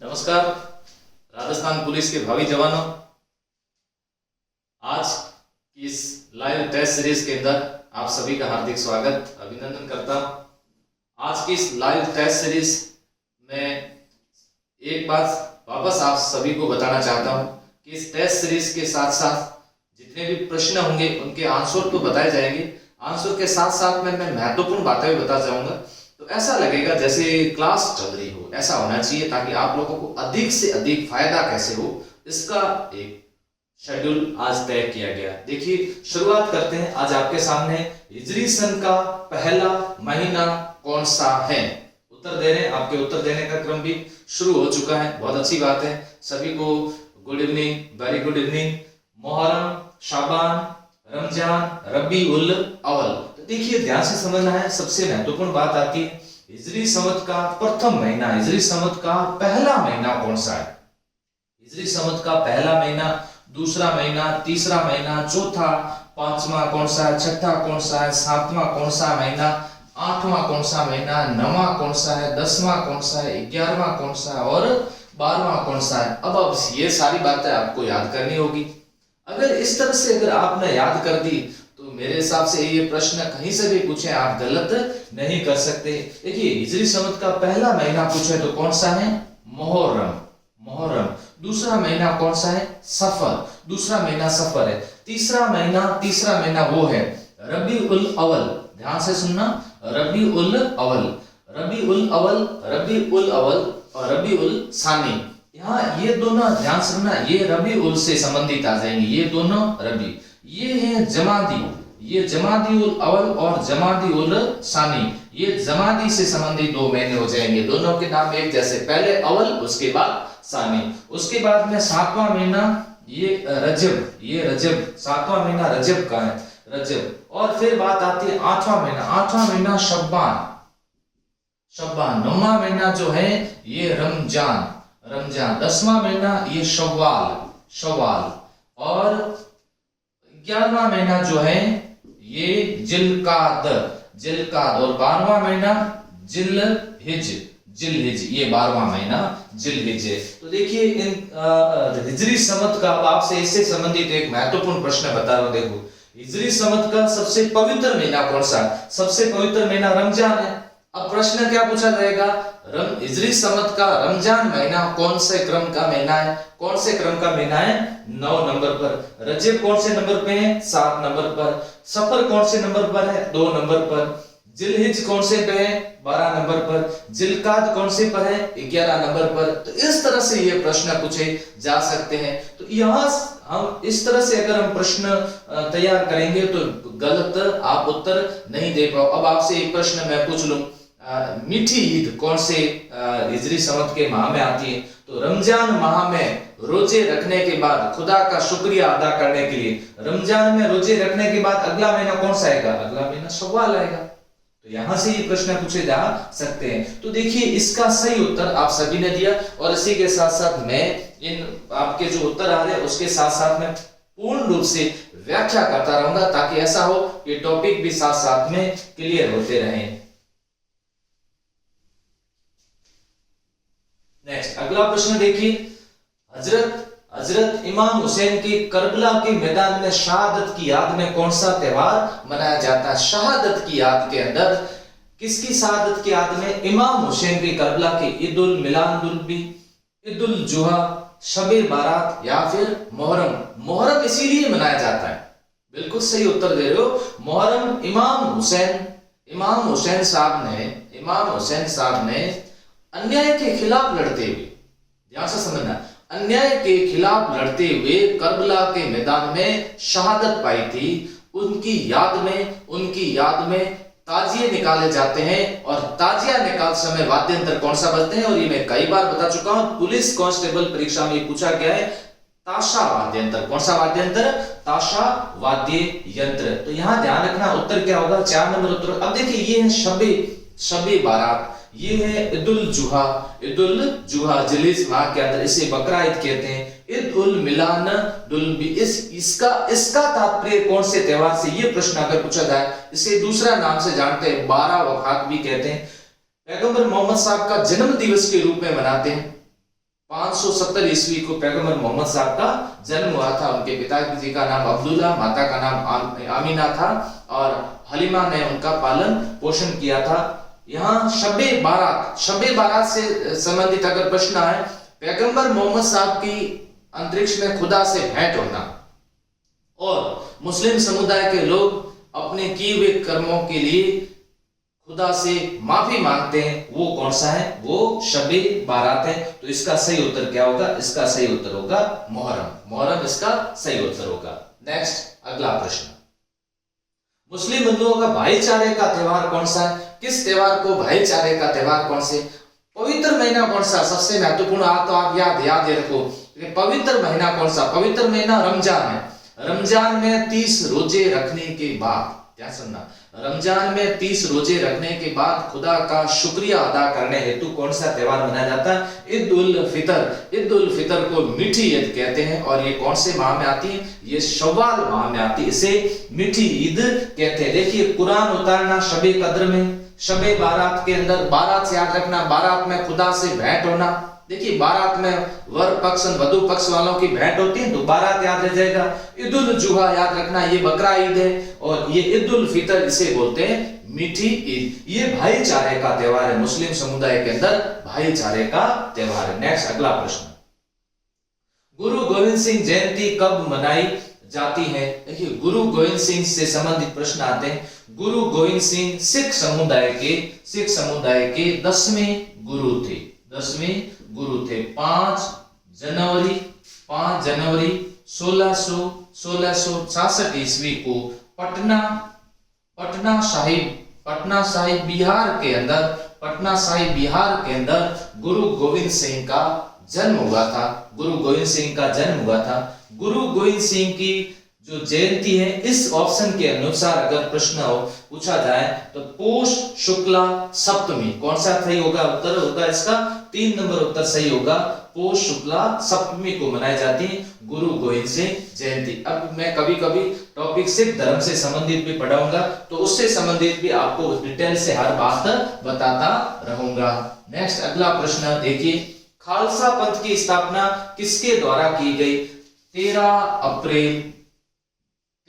नमस्कार राजस्थान पुलिस के भावी जवानों, आज की इस लाइव टेस्ट सीरीज के अंदर आप सभी का हार्दिक स्वागत अभिनंदन करता हूं। आज की इस लाइव टेस्ट सीरीज में एक बात वापस आप सभी को बताना चाहता हूं कि इस टेस्ट सीरीज के साथ साथ जितने भी प्रश्न होंगे उनके आंसर तो बताए जाएंगे। आंसर के साथ साथ में मैं महत्वपूर्ण बातें भी बता जाऊंगा, तो ऐसा लगेगा जैसे क्लास चल रही हो, ऐसा होना चाहिए ताकि आप लोगों को अधिक से अधिक फायदा कैसे हो इसका एक शेड्यूल आज तय किया गया। देखिए शुरुआत करते हैं। आज आपके सामने हिजरी सन का पहला महीना कौन सा है, उत्तर दे रहे हैं। आपके उत्तर देने का क्रम भी शुरू हो चुका है, बहुत अच्छी बात है। सभी को good evening, very good evening. Muharram, Shaban, Ramzan, Rabi ul Awwal. तो देखिए ध्यान से समझना है। सबसे महत्वपूर्ण बात आती है हिजरी संवत का प्रथम महीना, हिजरी संवत का पहला महीना कौन सा है। हिजरी संवत का पहला महीना, दूसरा महीना, तीसरा महीना, चौथा, पांचवा कौन सा है, छठा कौन सा है, सातवां कौन सा महीना, आठवां कौन सा महीना, नौवां कौन सा है, 10वां कौन सा है, 11वां कौन सा है और 12वां कौन सा है। अब ये सारी बातें आपको याद करनी होगी। अगर इस तरह से अगर आपने याद कर दी तो मेरे हिसाब से ये प्रश्न कहीं से भी पूछे आप गलत नहीं कर सकते। देखिए हिजरी संवत का पहला महीना पूछे तो कौन सा है, मुहर्रम, मुहर्रम। दूसरा महीना कौन सा है, सफर, दूसरा महीना सफर है। तीसरा महीना वो है रबी उल अव्वल। ध्यान से सुनना, रबी उल अव्वल, रबी उल अव्वल, रबी उल अव्वल और रबी उल सानी। यहाँ ये दोनों ध्यान से सुनना, ये रबी उल से संबंधित आ जाएंगे। ये दोनों रबी, ये है जमादी, ये जमादी उल अव्वल और जमादी उल सानी, ये जमादी से संबंधित दो महीने हो जाएंगे। दोनों के नाम एक जैसे, पहले अव्वल उसके बाद सानी। उसके बाद में सातवां महीना ये रजब, ये रजब, सातवां महीना रजब का है, रजब। और फिर बात आती है आठवां महीना, आठवां महीना शब्बान, शब्बान। नौवां महीना जो है ये रमजान, रमजान। 10वां महीना ये शव्वाल, शव्वाल। और 11वां महीना जो है ये जिलकाद, जिलकाद। और 12वां महीना जिलहिज, जिलहिज। ये 12वां महीना जिलहिज है। तो देखिए इन हिजरी संवत का आपसे इससे संबंधित एक महत्वपूर्ण प्रश्न बता रहा हूं। देखो हिजरी संवत का सबसे पवित्र महीना कौन सा है, सबसे पवित्र महीना रमजान है। अब प्रश्न क्या पूछा जाएगा, हिजरी संवत का रमजान महीना कौन से क्रम का महीना है, कौन से क्रम का महीना है, 9 नंबर पर। रजब कौन से नंबर पे है, 7 नंबर पर। सफर कौन से नंबर पर है, 2 नंबर पर। जिलहिज कौन से पे है, 12 नंबर पर। जिलकाद कौन से पर है, 11 नंबर पर। तो इस तरह से ये प्रश्न पूछे जा सकते हैं। तो यहाँ हम इस तरह से अगर हम प्रश्न तैयार करेंगे तो गलत आप उत्तर नहीं दे पाओ। अब आपसे एक प्रश्न मैं पूछ लूं, मीठी ईद कौन से हिजरी संवत के माह में आती है। तो रमजान माह में रोजे रखने के बाद खुदा का शुक्रिया अदा करने के लिए, रमजान में रोजे रखने के बाद अगला महीना कौन सा आएगा, अगला महीना शव्वाल आएगा। तो यहां से ये प्रश्न पूछे जा सकते हैं। तो देखिए इसका सही उत्तर आप सभी ने दिया और इसी के साथ साथ मैं इन आपके जो उत्तर आ रहे हैं उसके साथ साथ में पूर्ण रूप से व्याख्या करता रहूंगा ताकि ऐसा हो कि टॉपिक भी साथ साथ में क्लियर होते रहें। नेक्स्ट अगला प्रश्न देखिए, हजरत इमाम हुसैन की करबला के मैदान में शहादत की याद में कौन सा त्योहार मनाया जाता है। शहादत की याद के अंदर किसकी शहादत की याद में, इमाम हुसैन की करबला के ईद उल मिलादुन्नबी, ईद उल जुहा, शबे बारात या फिर मुहर्रम। मुहर्रम इसीलिए मनाया जाता है, बिल्कुल सही उत्तर दे रहे हो। मुहर्रम इमाम हुसैन साहब ने अन्याय के खिलाफ लड़ते हुए, ध्यान से समझना, अन्याय के खिलाफ लड़ते हुए करबला के मैदान में शहादत पाई थी। उनकी याद में ताजिए निकाले जाते हैं और ताजिया निकाल समय वाद्य यंत्र कौन सा बजते हैं। और ये मैं कई बार बता चुका हूं, पुलिस कांस्टेबल परीक्षा में पूछा गया है, ताशा वाद्य यंत्र। कौन सा वाद्य यंत्र, ताशा वाद्य यंत्र। तो यहां ध्यान रखना उत्तर क्या होगा, 4 नंबर उत्तर। अब देखिए ये है शबे बारात, ये है ईद उल जुहा, जिलहिज माह के अंदर इसे बकरा ईद कहते हैं। ईद उल मिलादुन्नबी, इसका तात्पर्य कौन से त्योहार से, ये प्रश्न अगर पूछा जाए, इसे दूसरा नाम से जानते हैं, 12 वफात भी कहते हैं। पैगंबर मोहम्मद साहब का जन्म दिवस के रूप में मनाते हैं। 570 ईस्वी को पैगंबर मोहम्मद साहब का जन्म हुआ था। उनके पिताजी का नाम अब्दुल्ला, माता का नाम आमीना था और हलीमा ने उनका पालन पोषण किया था। यहाँ शबे बारात से संबंधित अगर प्रश्न आए, पैगंबर मोहम्मद साहब की अंतरिक्ष में खुदा से भेंट होना और मुस्लिम समुदाय के लोग अपने किए हुए कर्मों के लिए खुदा से माफी मांगते हैं, वो कौन सा है? वो शबे बारात है। तो इसका सही उत्तर क्या होगा? इसका सही उत्तर होगा मुहर्रम इसका सही उत्तर होगा। नेक्स्ट अगला प्रश्न, मुस्लिम बंधुओं का भाईचारे का त्योहार कौन सा है? किस त्योहार को भाईचारे का त्योहार कौन से? पवित्र महीना कौन सा? सबसे महत्वपूर्ण तो आप याद रखो, पवित्र महीना कौन सा? पवित्र महीना रमजान है। रमजान में 30 रोजे रखने के बाद, क्या सुनना, रमजान में 30 रोजे रखने के बाद खुदा का शुक्रिया अदा करने हेतु कौन सा त्योहार मनाया जाता है? ईद उल फितर को मीठी ईद कहते हैं और ये कौन से माह में आती है? ये शव्वाल माह में आती है, इसे मीठी ईद कहते हैं। देखिए, कुरान उतारना शबे कद्र में, शबे बारात के अंदर, बारात से याद रखना, बारात में खुदा से भेंट होना। देखिए, बारात में वर पक्ष वधु पक्ष वालों की भेंट होती है, तो बारात याद रह जाएगा। ईद उल जुहा याद रखना, ये बकरा ईद है और ये ईद उल फितर इसे बोलते हैं मीठी ईद। ये भाईचारे का त्योहार है, मुस्लिम समुदाय के अंदर भाईचारे का त्योहार है। नेक्स्ट अगला प्रश्न, गुरु गोविंद सिंह जयंती कब मनाई जाती है? देखिए, गुरु गोविंद सिंह से संबंधित प्रश्न आते हैं। गुरु गोविंद सिंह सिख समुदाय के 10वें गुरु थे। 10वें गुरु थे। 5 जनवरी 1666 ईस्वी को पटना साहिब बिहार के अंदर गुरु गोविंद सिंह का जन्म हुआ था। गुरु गोविंद सिंह की जो जयंती है, इस ऑप्शन के अनुसार अगर प्रश्न पूछा जाए तो पोष शुक्ला सप्तमी, कौन सा सही होगा? उत्तर होगा इसका 3 नंबर उत्तर सही होगा। पोष शुक्ला सप्तमी को मनाई जाती है गुरु गोविंद सिंह जयंती। अब मैं कभी कभी टॉपिक सिख धर्म से संबंधित भी पढ़ाऊंगा, तो उससे संबंधित भी आपको डिटेल से हर बात बताता रहूंगा। नेक्स्ट अगला प्रश्न देखिए, खालसा पंथ की स्थापना किसके द्वारा की गई? 13 अप्रैल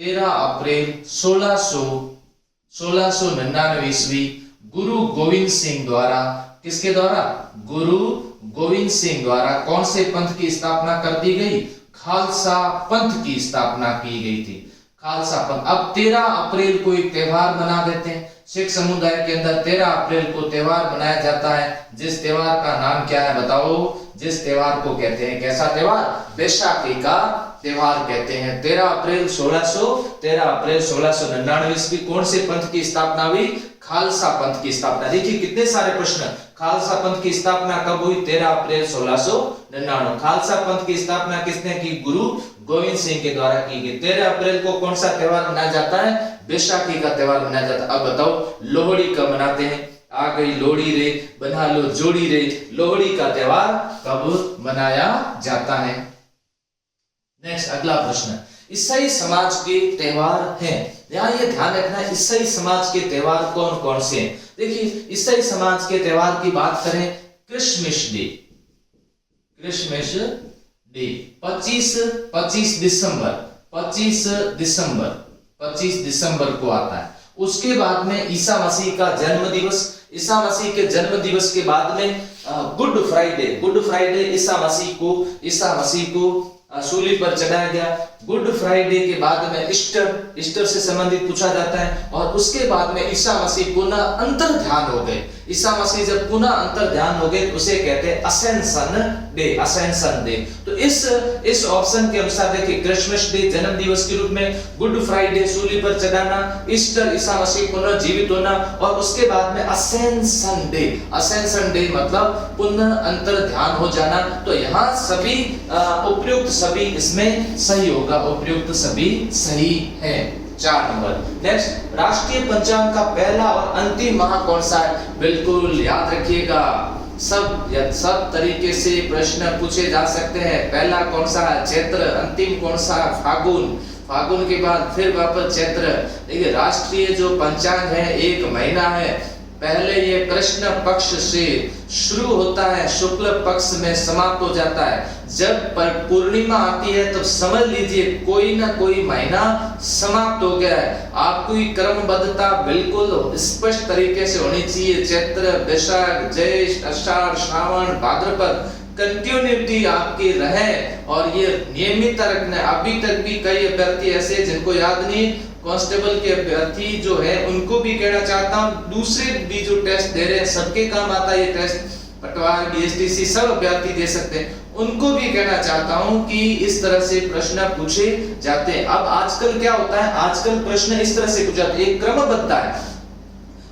1699 ईस्वी गुरु गोविंद सिंह द्वारा, किसके द्वारा? गुरु गोविंद सिंह द्वारा कौन से पंथ की स्थापना कर दी गई? खालसा पंथ की स्थापना की गई थी। खालसा पंथ। अब 13 अप्रैल को एक त्योहार मना देते हैं। सिख समुदाय के अंदर 13 अप्रैल को त्योहार मनाया जाता है, जिस त्योहार का नाम क्या है बताओ? जिस त्योहार को कहते हैं, कैसा त्योहार? बैसाखी का त्योहार कहते हैं। 13 अप्रैल 1699 ईस्वी कौन से पंथ की स्थापना हुई? खालसा पंथ की स्थापना। देखिए कितने सारे प्रश्न। खालसा पंथ की स्थापना कब हुई? 13 अप्रैल 1699। खालसा पंथ की स्थापना किसने की? गुरु गोविंद सिंह के द्वारा की गई। 13 अप्रैल को कौन सा त्योहार मनाया जाता है? बैसाखी का त्योहार मनाया जाता है। अब बताओ लोहड़ी कब मनाते हैं? आ गई लोहड़ी रे, बना लो जोड़ी रे। लोहड़ी का त्योहार कब मनाया जाता है? नेक्स्ट अगला प्रश्न, ईसाई समाज के त्योहार हैं। यहाँ ये ध्यान रखना है, ईसाई समाज के त्योहार कौन कौन से हैं? देखिए ईसाई समाज के त्योहार की बात करें, क्रिसमस डे 25 दिसंबर को आता है। उसके बाद में ईसा मसीह का जन्म दिवस। ईसा मसीह के जन्म दिवस के बाद में गुड फ्राइडे ईसा मसीह को सूली पर चढ़ाया गया। गुड फ्राइडे के बाद में ईस्टर से संबंधित पूछा जाता है। और उसके बाद में ईसा मसीह पुनः अंतर्ध्यान हो गए। ईसा मसीह जब पुनः अंतर्ध्यान हो गए तो उसे कहते हैं असेंशन डे। तो इस ऑप्शन के अनुसार देखिए, क्रिसमस डे जन्म दिवस के रूप में, गुड फ्राइडे सूली पर चढ़ाना, ईस्टर ईसा मसीह पुनः जीवित होना, और उसके बाद में असेंशन डे मतलब पुनः अंतर्ध्यान हो जाना। तो यहाँ सभी उपयुक्त सभी इसमें सही होगा, उपयुक्त सभी सही है। 4 नंबर। नेक्स्ट, राष्ट्रीय पंचांग का पहला और अंतिम माह कौन सा है? बिल्कुल याद रखिएगा, सब तरीके से प्रश्न पूछे जा सकते हैं। पहला कौन सा? चैत्र। अंतिम कौन सा? फागुन के बाद फिर वापस चैत्र। देखिए राष्ट्रीय जो पंचांग है, एक महीना है। पहले ये कृष्ण पक्ष से शुरू होता है, शुक्ल पक्ष में समाप्त हो जाता है। जब पूर्णिमा आती है तब समझ लीजिए कोई ना कोई महीना समाप्त हो गया है। आपकी क्रमबद्धता बिल्कुल स्पष्ट तरीके से होनी चाहिए। चैत्र, वैशाख, ज्येष्ठ, आषाढ़, श्रावण, भाद्रपद कंटिन्यूटी आपकी रहे और ये नियमित रखना। अभी तक भी कई अभ्यर्थी ऐसे जिनको याद नहीं, कांस्टेबल के अभ्यर्थी जो है उनको भी कहना चाहता हूँ, दूसरे भी जो टेस्ट दे रहे हैं सबके काम आता है ये टेस्ट, पटवार, बीएसटीसी सब अभ्यर्थी दे सकते हैं, उनको भी कहना चाहता हूं कि इस तरह से प्रश्न पूछे जाते हैं। अब आजकल क्या होता है, आजकल प्रश्न इस तरह से पूछे जाते हैं, एक क्रमबद्ध है।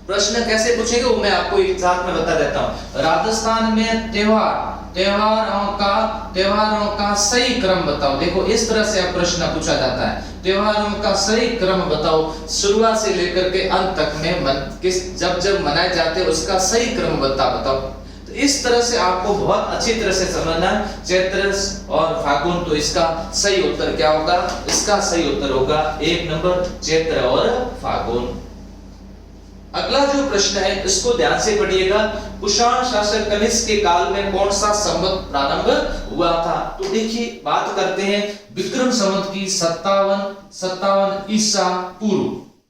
प्रश्न कैसे पूछेगा वो मैं आपको एक साथ में बता देता हूं। राजस्थान में त्योहारों का सही क्रम बताओ। देखो इस तरह से अब प्रश्न पूछा जाता है, त्योहारों का सही क्रम बताओ, शुरुआत से लेकर के अंत तक में जब मनाए जाते हैं उसका सही क्रम बताओ। तो इस तरह से आपको बहुत अच्छी तरह से समझना है। चैत्र और फागुन, तो इसका सही उत्तर क्या होगा, इसका सही उत्तर होगा 1 नंबर चैत्र और फागुन। अगला जो प्रश्न है इसको ध्यान से पढ़िएगा। कुषाण शासक कनिष्क के काल में कौन सा संवत प्रारंभ हुआ था? तो देखिए बात करते हैं विक्रम संवत की 57 ईसा पूर्व,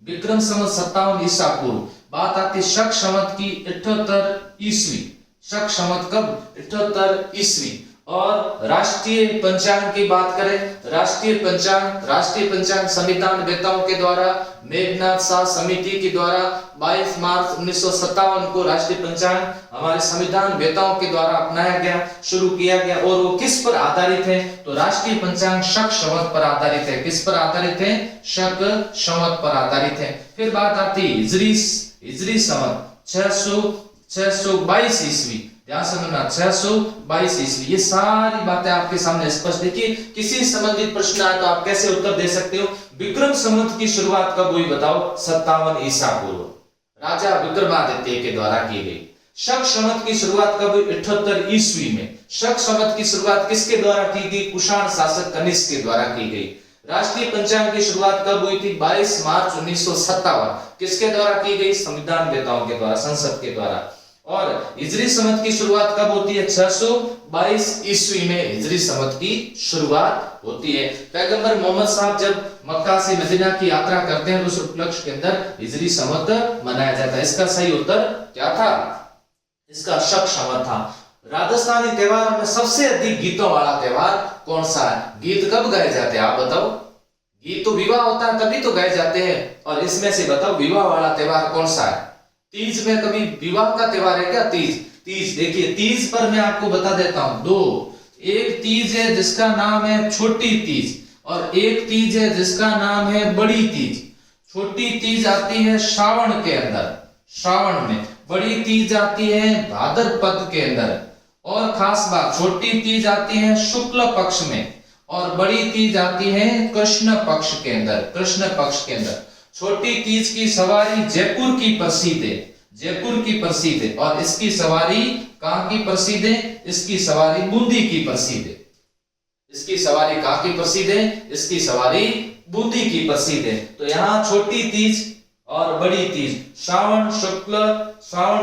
विक्रम संवत 57 ईसा पूर्व। बात आती है शक संवत की 78 ईस्वी, शक संवत कब 78 ईस्वी। और राष्ट्रीय पंचांग की बात करें, राष्ट्रीय पंचांग संविधान वेताओं के द्वारा, मेघनाथ शाह समिति के द्वारा 22 मार्च 1957 को राष्ट्रीय पंचांग हमारे संविधान वेताओं के द्वारा अपनाया गया, शुरू किया गया। और वो किस पर आधारित है? तो राष्ट्रीय पंचांग शक संवत पर आधारित है। किस पर आधारित है? शक संवत पर आधारित है। फिर बात आती है हिजरी संवत 622 ईस्वी, ध्यान से सुनना, 622 ईस्वी। ये सारी बातें आपके सामने स्पष्ट। देखिए किसी संबंधित प्रश्न आए तो आप कैसे उत्तर दे सकते हो। विक्रम संवत की शुरुआत कब हुई बताओ? 57 ईसा पूर्व, राजा विक्रमादित्य के द्वारा की गई। शक संवत की शुरुआत कब हुई? 78 ईस्वी में। शक संवत की शुरुआत किसके द्वारा की गई? कुषाण शासक कनिष्क के द्वारा की गई। राष्ट्रीय पंचांग की शुरुआत कब हुई थी? 22 मार्च 1957, किसके द्वारा की गई? संविधान वेताओं के द्वारा, संसद के द्वारा। और हिजरी संवत की शुरुआत कब होती है? 622 ईस्वी में हिजरी संवत की शुरुआत होती है। पैगंबर मोहम्मद साहब जब मक्का से मदीना की यात्रा करते हैं उस उपलक्ष्य के अंदर हिजरी संवत मनाया जाता है। इसका सही उत्तर क्या था? इसका शक संवत था। राजस्थानी त्योहारों में सबसे अधिक गीतों वाला त्योहार कौन सा है? गीत कब गाए जाते हैं आप बताओ? गीत तो विवाह होता है तभी तो गाए जाते हैं, और इसमें से बताओ विवाह वाला त्योहार कौन सा है? तीज में कभी विवाह का त्योहार है क्या? तीज देखिए, तीज पर मैं आपको बता देता हूं दो। एक तीज है जिसका नाम है छोटी तीज, और एक तीज है जिसका नाम है बड़ी तीज। छोटी तीज आती है श्रावण के अंदर, श्रावण में। बड़ी तीज आती है भाद्रपद के अंदर। और खास बात, छोटी तीज आती है शुक्ल पक्ष में और बड़ी तीज आती है कृष्ण पक्ष के अंदर, कृष्ण पक्ष के अंदर। छोटी तीज की सवारी जयपुर की प्रसिद्ध है, जयपुर की प्रसिद्ध है। और इसकी सवारी कहां की प्रसिद्ध है? इसकी सवारी बूंदी की प्रसिद्ध है। इसकी सवारी कहां की प्रसिद्ध है? इसकी सवारी बूंदी की प्रसिद्ध है। तो यहाँ छोटी तीज और बड़ी तीज, श्रावण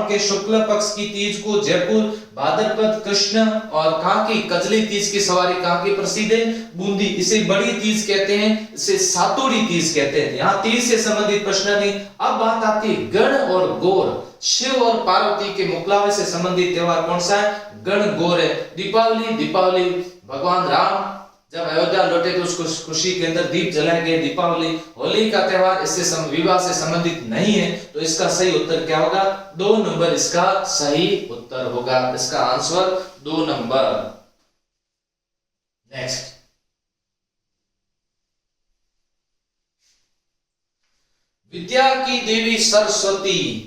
के शुक्ल पक्ष की तीज को जयपुर, भाद्रपद कृष्ण, और कहां की कजली तीज की सवारी कहां की प्रसिद्ध है? बूंदी। इसे बड़ी तीज कहते हैं, इसे सातोड़ी तीज कहते हैं। यहाँ तीज से संबंधित प्रश्न नहीं। अब बात आती है गण और गौर। शिव और पार्वती के मुकलावे से संबंधित त्योहार कौन सा है? गण गौर है। दीपावली भगवान राम जब अयोध्या लौटे तो उसको खुशी के अंदर दीप जलाए गए, दीपावली। होली का त्योहार इससे विवाह से संबंधित नहीं है, तो इसका सही उत्तर क्या होगा? 2 नंबर इसका सही उत्तर होगा। इसका आंसर 2 नंबर। नेक्स्ट, विद्या की देवी सरस्वती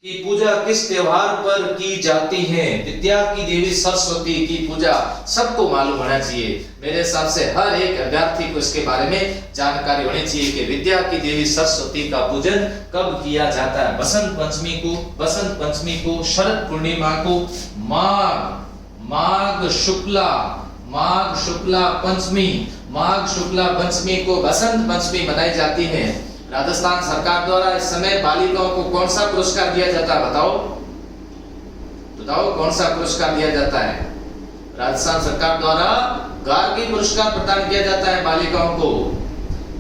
की पूजा किस त्योहार पर की जाती है? विद्या की देवी सरस्वती की पूजा सबको मालूम होना चाहिए। मेरे हिसाब से हर एक अभ्यर्थी को इसके बारे में जानकारी होनी चाहिए कि विद्या की देवी सरस्वती का पूजन कब किया जाता है। बसंत पंचमी को, शरद पूर्णिमा को, माघ शुक्ला पंचमी को बसंत पंचमी मनाई जाती है। राजस्थान सरकार द्वारा इस समय बालिकाओं को कौन सा पुरस्कार दिया जाता है? बताओ बताओ, कौन सा पुरस्कार दिया जाता है? राजस्थान सरकार द्वारा गार्गी पुरस्कार प्रदान किया जाता है बालिकाओं को,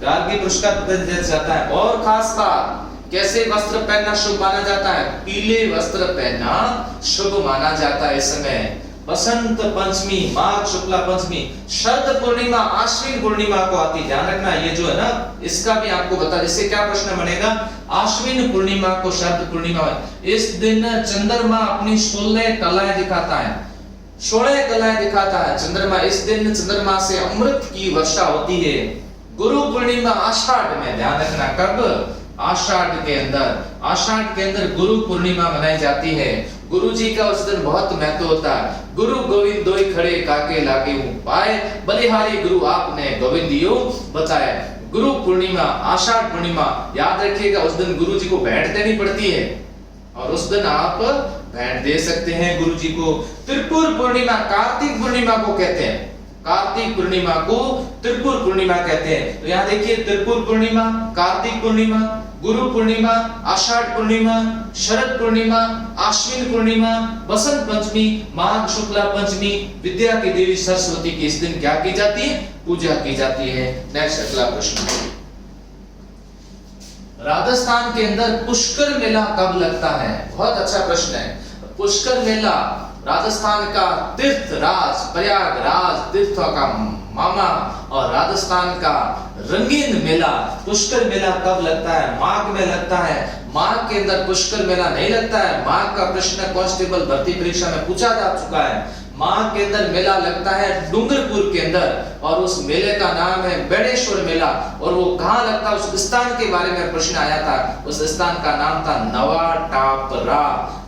गार्गी पुरस्कार प्रदान किया जाता है। और खास बात, कैसे वस्त्र पहनना शुभ माना जाता है? पीले वस्त्र पहनना शुभ माना जाता है इस समय। बसंत पंचमी, माघ शुक्ला पंचमी, शरद पूर्णिमा आश्विन पूर्णिमा को आती, ध्यान रखना ये जो है ना, इसका भी आपको बता, इससे क्या प्रश्न बनेगा? आश्विन पूर्णिमा को शरद पूर्णिमा है। इस दिन चंद्रमा अपनी 16 कलाएं दिखाता है, 16 कलाएं दिखाता है चंद्रमा। इस दिन चंद्रमा से अमृत की वर्षा होती है। गुरु पूर्णिमा आषाढ़ में, ध्यान रखना कब? आषाढ़ के अंदर, आषाढ़ के अंदर गुरु पूर्णिमा मनाई जाती है। गुरु जी का उस दिन बहुत महत्व होता है। गुरु गोविंद दोई खड़े काके लागे पाए, बलिहारी गुरु आपने गोविंदियो बताए। गुरु पूर्णिमा, आषाढ़ पूर्णिमा, याद रखिएगा उस दिन गुरु जी को भेंट देनी पड़ती है और उस दिन आप भेंट दे सकते हैं गुरु जी को। त्रिपुर पूर्णिमा, कार्तिक पूर्णिमा को कहते हैं, कार्तिक पूर्णिमा को त्रिपुर पूर्णिमा कहते हैं। तो यहाँ देखिए, त्रिपुर पूर्णिमा, कार्तिक पूर्णिमा, गुरु पूर्णिमा, आषाढ़ पूर्णिमा, शरद पूर्णिमा, आश्विन पूर्णिमा, बसंत पंचमी, माघ शुक्ला पंचमी, विद्या की देवी सरस्वती की इस दिन क्या की जाती है? पूजा की जाती है। नेक्स्ट अगला प्रश्न, राजस्थान के अंदर पुष्कर मेला कब लगता है? बहुत अच्छा प्रश्न है। पुष्कर मेला राजस्थान का तीर्थ राज, प्रयागराज तीर्थों का मामा और राजस्थान का रंगीन मेला, पुष्कर मेला कब लगता है? माघ में लगता है। माघ के अंदर पुष्कर मेला नहीं लगता है। माघ का प्रश्न कांस्टेबल भर्ती परीक्षा में पूछा जा चुका है। माघ के अंदर मेला लगता है डूंगरपुर के अंदर और उस मेले का नाम है बेणेश्वर मेला। और वो कहाँ लगता है? उस स्थान के बारे में प्रश्न आया था। उस स्थान का नाम था नवा टापरा,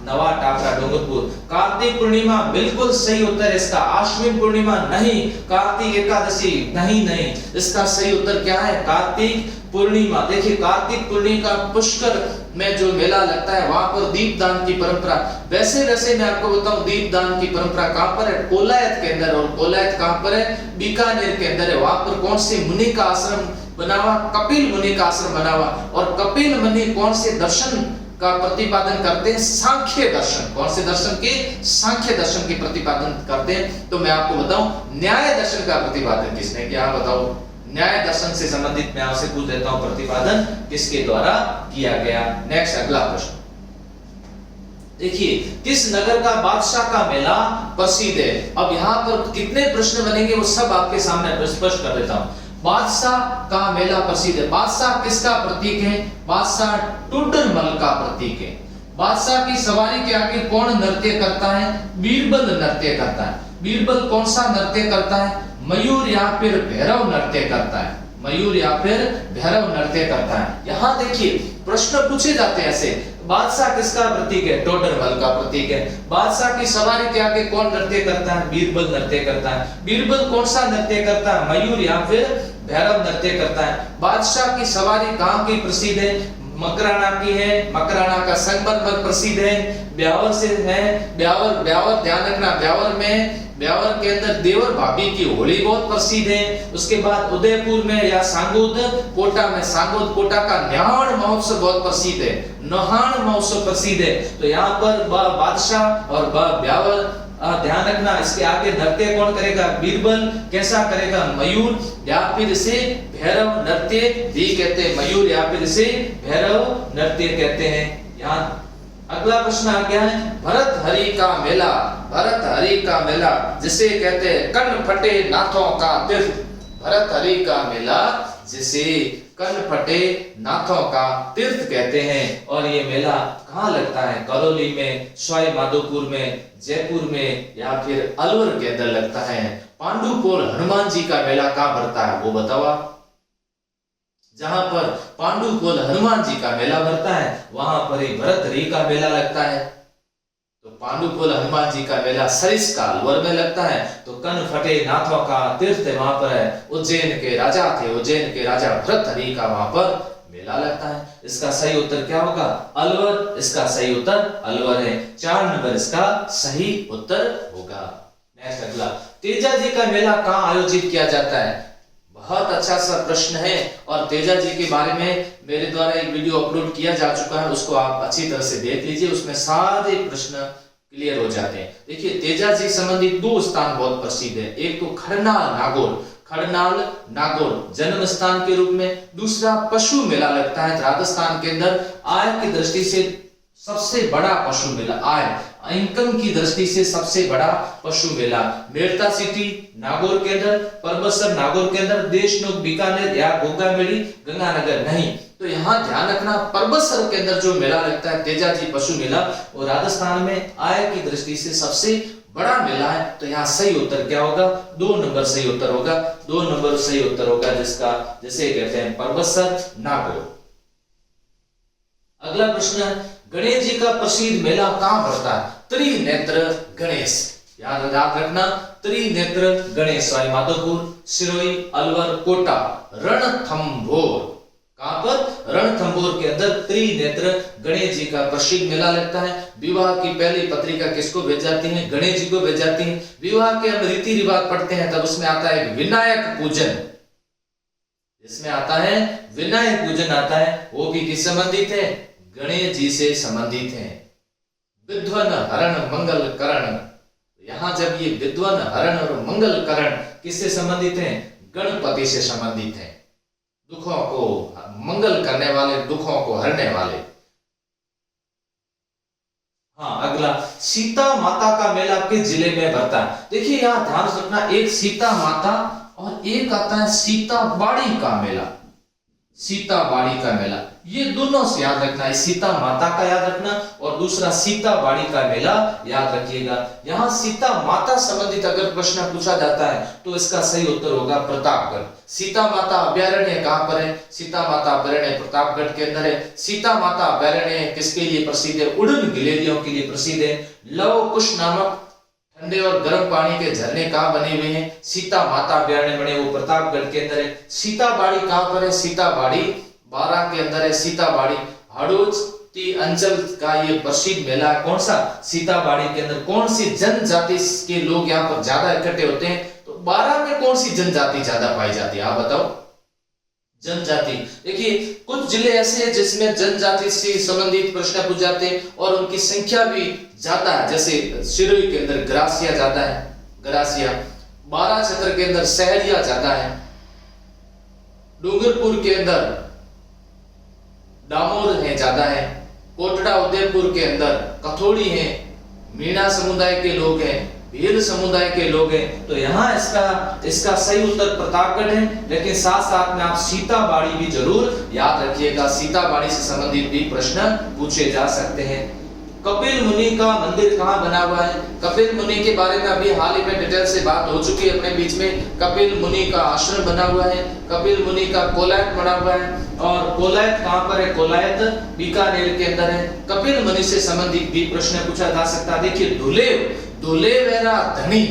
नवा टापरा डूंगरपुर। कार्तिक पूर्णिमा बिल्कुल सही उत्तर इसका। आश्विन पूर्णिमा नहीं, कार्तिक एकादशी नहीं, इसका सही उत्तर क्या है? कार्तिक पूर्णिमा। देखिए, कार्तिक पूर्णिमा का पुष्कर में जो मेला लगता है वहां पर दीपदान की परंपरा, वैसे मैं आपको बताऊं, दीपदान की परंपरा कहां पर है? कोलायत के अंदर। और कोलायत कहां पर है? बीकानेर के अंदर है। वहां पर कौन से मुनि का आश्रम बना हुआ? कपिल मुनि का आश्रम बना हुआ। और कपिल मुनि कौन से दर्शन का प्रतिपादन करते हैं? सांख्य दर्शन। कौन से दर्शन के? सांख्य दर्शन के प्रतिपादन करते हैं। तो मैं आपको बताऊं, न्याय दर्शन का प्रतिपादन किसने किया? बताओ, न्याय दर्शन से संबंधित मैं आपसे पूछ देता हूं, प्रतिपादन किसके द्वारा किया गया? नेक्स्ट अगला प्रश्न देखिए, किस नगर का बादशाह का मेला प्रसिद्ध है? अब यहाँ पर कितने प्रश्न बनेंगे वो सब आपके सामने स्पष्ट कर देता हूं। बादशाह का मेला प्रसिद्ध है। बादशाह किसका प्रतीक है? बादशाह टोडरमल का प्रतीक है। बादशाह की सवारी के आगे कौन नृत्य करता है? बीरबल नृत्य करता है। बीरबल कौन सा नृत्य करता है? मयूर या फिर भैरव नृत्य करता है। मयूर या फिर भैरव नृत्य करता है। यहाँ देखिए, प्रश्न पूछे जाते हैं ऐसे, बादशाह किसका प्रतीक है? टोडरमल का प्रतीक है। बादशाह की सवारी के आगे कौन नृत्य करता है? बीरबल नृत्य करता है। बीरबल कौन सा नृत्य करता है? मयूर या फिर भैरव नृत्य करता है। बादशाह की सवारी कहाँ की प्रसिद्ध है? मकराना की है। मकराना का संगमरमर प्रसिद्ध है। ब्यावर से है। ब्यावर ध्यान रखना, ब्यावर के अंदर देवर भाभी की होली बहुत प्रसिद्ध है। उसके बाद उदयपुर में या सांगोद कोटा में, सांगोद कोटा का न्हाण महोत्सव बहुत प्रसिद्ध है। न्हाण महोत्सव प्रसिद्ध है। तो यहाँ पर बादशाह और ब्यावर, ध्यान रखना, इसके आगे नृत्य कौन करेगा? बीरबल। कैसा करेगा? मयूर या फिर इसे भैरव नृत्य भी कहते हैं। मयूर या फिर इसे भैरव नृत्य कहते हैं। यहाँ अगला प्रश्न आ गया है, भरत हरि का मेला। भरत हरि का मेला जिसे कहते हैं कर्ण फटे नाथों का तीर्थ। भरत हरि का मेला जिसे कर्ण फटे नाथों का तीर्थ कहते हैं। और ये मेला कहाँ लगता है? करौली में, सवाई माधोपुर में, जयपुर में या फिर अलवर के अंदर लगता है। पांडुपोल हनुमान जी का मेला कहाँ भरता है वो बताओ आप। जहां पर पांडुपोल हनुमान जी का मेला भरता है वहां पर ही भरत हरि का मेला लगता है। तो पांडुपोल हनुमान जी का मेला सरिस का अलवर में लगता है। तो कर्ण फटे नाथों का तीर्थ वहां पर है। उज्जैन के राजा थे, उज्जैन के राजा भरत हरि का वहां पर मेला लगता है। इसका सही उत्तर क्या होगा? अलवर। इसका सही उत्तर अलवर है। 4 नंबर इसका सही उत्तर होगा। नेक्स्ट अगला, तेजा जी का मेला कहाँ आयोजित किया जाता है? बहुत अच्छा सा प्रश्न है और तेजा जी के बारे में मेरे द्वारा एक वीडियो अपलोड किया जा चुका है, उसको आप अच्छी तरह से देख लीजिए, उसमें सारे प्रश्न क्लियर हो जाते हैं। देखिए तेजा जी संबंधित दो स्थान बहुत प्रसिद्ध है, एक तो खड़नाल नागौर, खड़नाल नागौर जन्म स्थान के रूप में, दूसरा पशु मेला लगता है राजस्थान के अंदर। आय की दृष्टि से सबसे बड़ा पशु मेला, आय इनकम की दृष्टि से सबसे बड़ा पशु मेला मेड़ता सिटी नागौर के अंदर, परबतसर नागौर के अंदर, देशनोक बीकानेर या गोगामेड़ी गंगानगर नहीं। तो यहाँ ध्यान रखना परबतसर के अंदर जो मेला लगता है तेजा जी पशु मेला, वो राजस्थान में आय की दृष्टि से सबसे बड़ा मेला है। तो यहाँ सही उत्तर क्या होगा? 2 नंबर सही उत्तर होगा, 2 नंबर सही उत्तर होगा, जिसका जिसे कहते हैं परबतसर नागौर। अगला प्रश्न है, गणेश जी का प्रसिद्ध मेला कहां पड़ता है? त्रिनेत्र गणेश, याद रखना, त्रिनेत्र गणेश माधोपुर, सिरोही, अलवर, कोटा, रणथंभौर। कहां पर? रणथंभौर के अंदर त्रिनेत्र गणेश जी का प्रसिद्ध मेला लगता है। विवाह की पहली पत्रिका किसको भेज जाती है? गणेश जी को भेज जाती है। विवाह के हम रीति रिवाज पढ़ते हैं तब उसमें आता है विनायक पूजन, इसमें आता है विनायक पूजन आता है, वो भी किस संबंधित है? गणेश जी से संबंधित है। विद्वन हरण मंगल करण, यहां जब ये विद्वन हरण और मंगल करण किससे संबंधित है? गणपति से संबंधित है, दुखों को मंगल करने वाले, दुखों को हरने वाले। हाँ, अगला, सीता माता का मेला किस जिले में भरता है? देखिए यहां ध्यान रखना, एक सीता माता और एक आता है सीता बाड़ी का मेला, सीता बाड़ी का मेला, ये दोनों से याद रखना है, सीता माता का याद रखना और दूसरा सीता बाड़ी का मेला याद रखिएगा। यहाँ सीता माता संबंधित अगर प्रश्न पूछा जाता है तो इसका सही उत्तर होगा प्रतापगढ़। सीता माता अभ्यारण्य कहां पर है? सीता माता अभ्यारण्य प्रतापगढ़ के अंदर है। सीता माता अभ्यारण्य किसके लिए प्रसिद्ध है? उड़न गिलहरियों के लिए प्रसिद्ध है। लव कुश नामक ठंडे और गर्म पानी के झरने कहां बने हुए हैं? सीता माता अभ्यारण्य बने वो प्रतापगढ़ के अंदर है। सीता बाड़ी कहां पर है? सीता बाड़ी बारां के अंदर है। सीता बाड़ी हड़ोती अंचल का ये प्रसिद्ध मेला है। कौन सा? सीता बाड़ी के अंदर। कौन सी जनजाति के लोग यहाँ पर ज्यादा इकट्ठे होते हैं? तो बारां में कौन सी जनजाति ज्यादा पाई जाती है, आप बताओ? जनजाति। देखिए कुछ जिले ऐसे हैं जिसमें जनजाति से संबंधित प्रश्न पूछ जाते हैं और उनकी संख्या भी ज्यादा है, जैसे सिरोही के अंदर ग्रासिया ज्यादा है, ग्रासिया। बारां क्षेत्र के अंदर सहरिया ज्यादा है। डूंगरपुर के अंदर डामोर है ज्यादा है। कोटड़ा उदयपुर के अंदर कथोड़ी है। मीणा समुदाय के लोग हैं, भील समुदाय के लोग हैं। तो यहाँ इसका सही उत्तर प्रतापगढ़ है, लेकिन साथ साथ में आप सीताबाड़ी भी जरूर याद रखिएगा, सीताबाड़ी से संबंधित भी प्रश्न पूछे जा सकते हैं। कपिल मुनि का मंदिर कहाँ बना हुआ है? कपिल मुनि के बारे में अभी हाल ही में डिटेल से बात हो चुकी है अपने बीच में। कपिल मुनि का आश्रम बना हुआ है, कपिल मुनि का कोलायत बना हुआ है। और कोलायत कहाँ पर है? कोलायत बीकानेर के अंदर है। कपिल मुनि से संबंधित भी प्रश्न पूछा जा सकता है। देखिए दुलेव, दुलेवेरा धनी,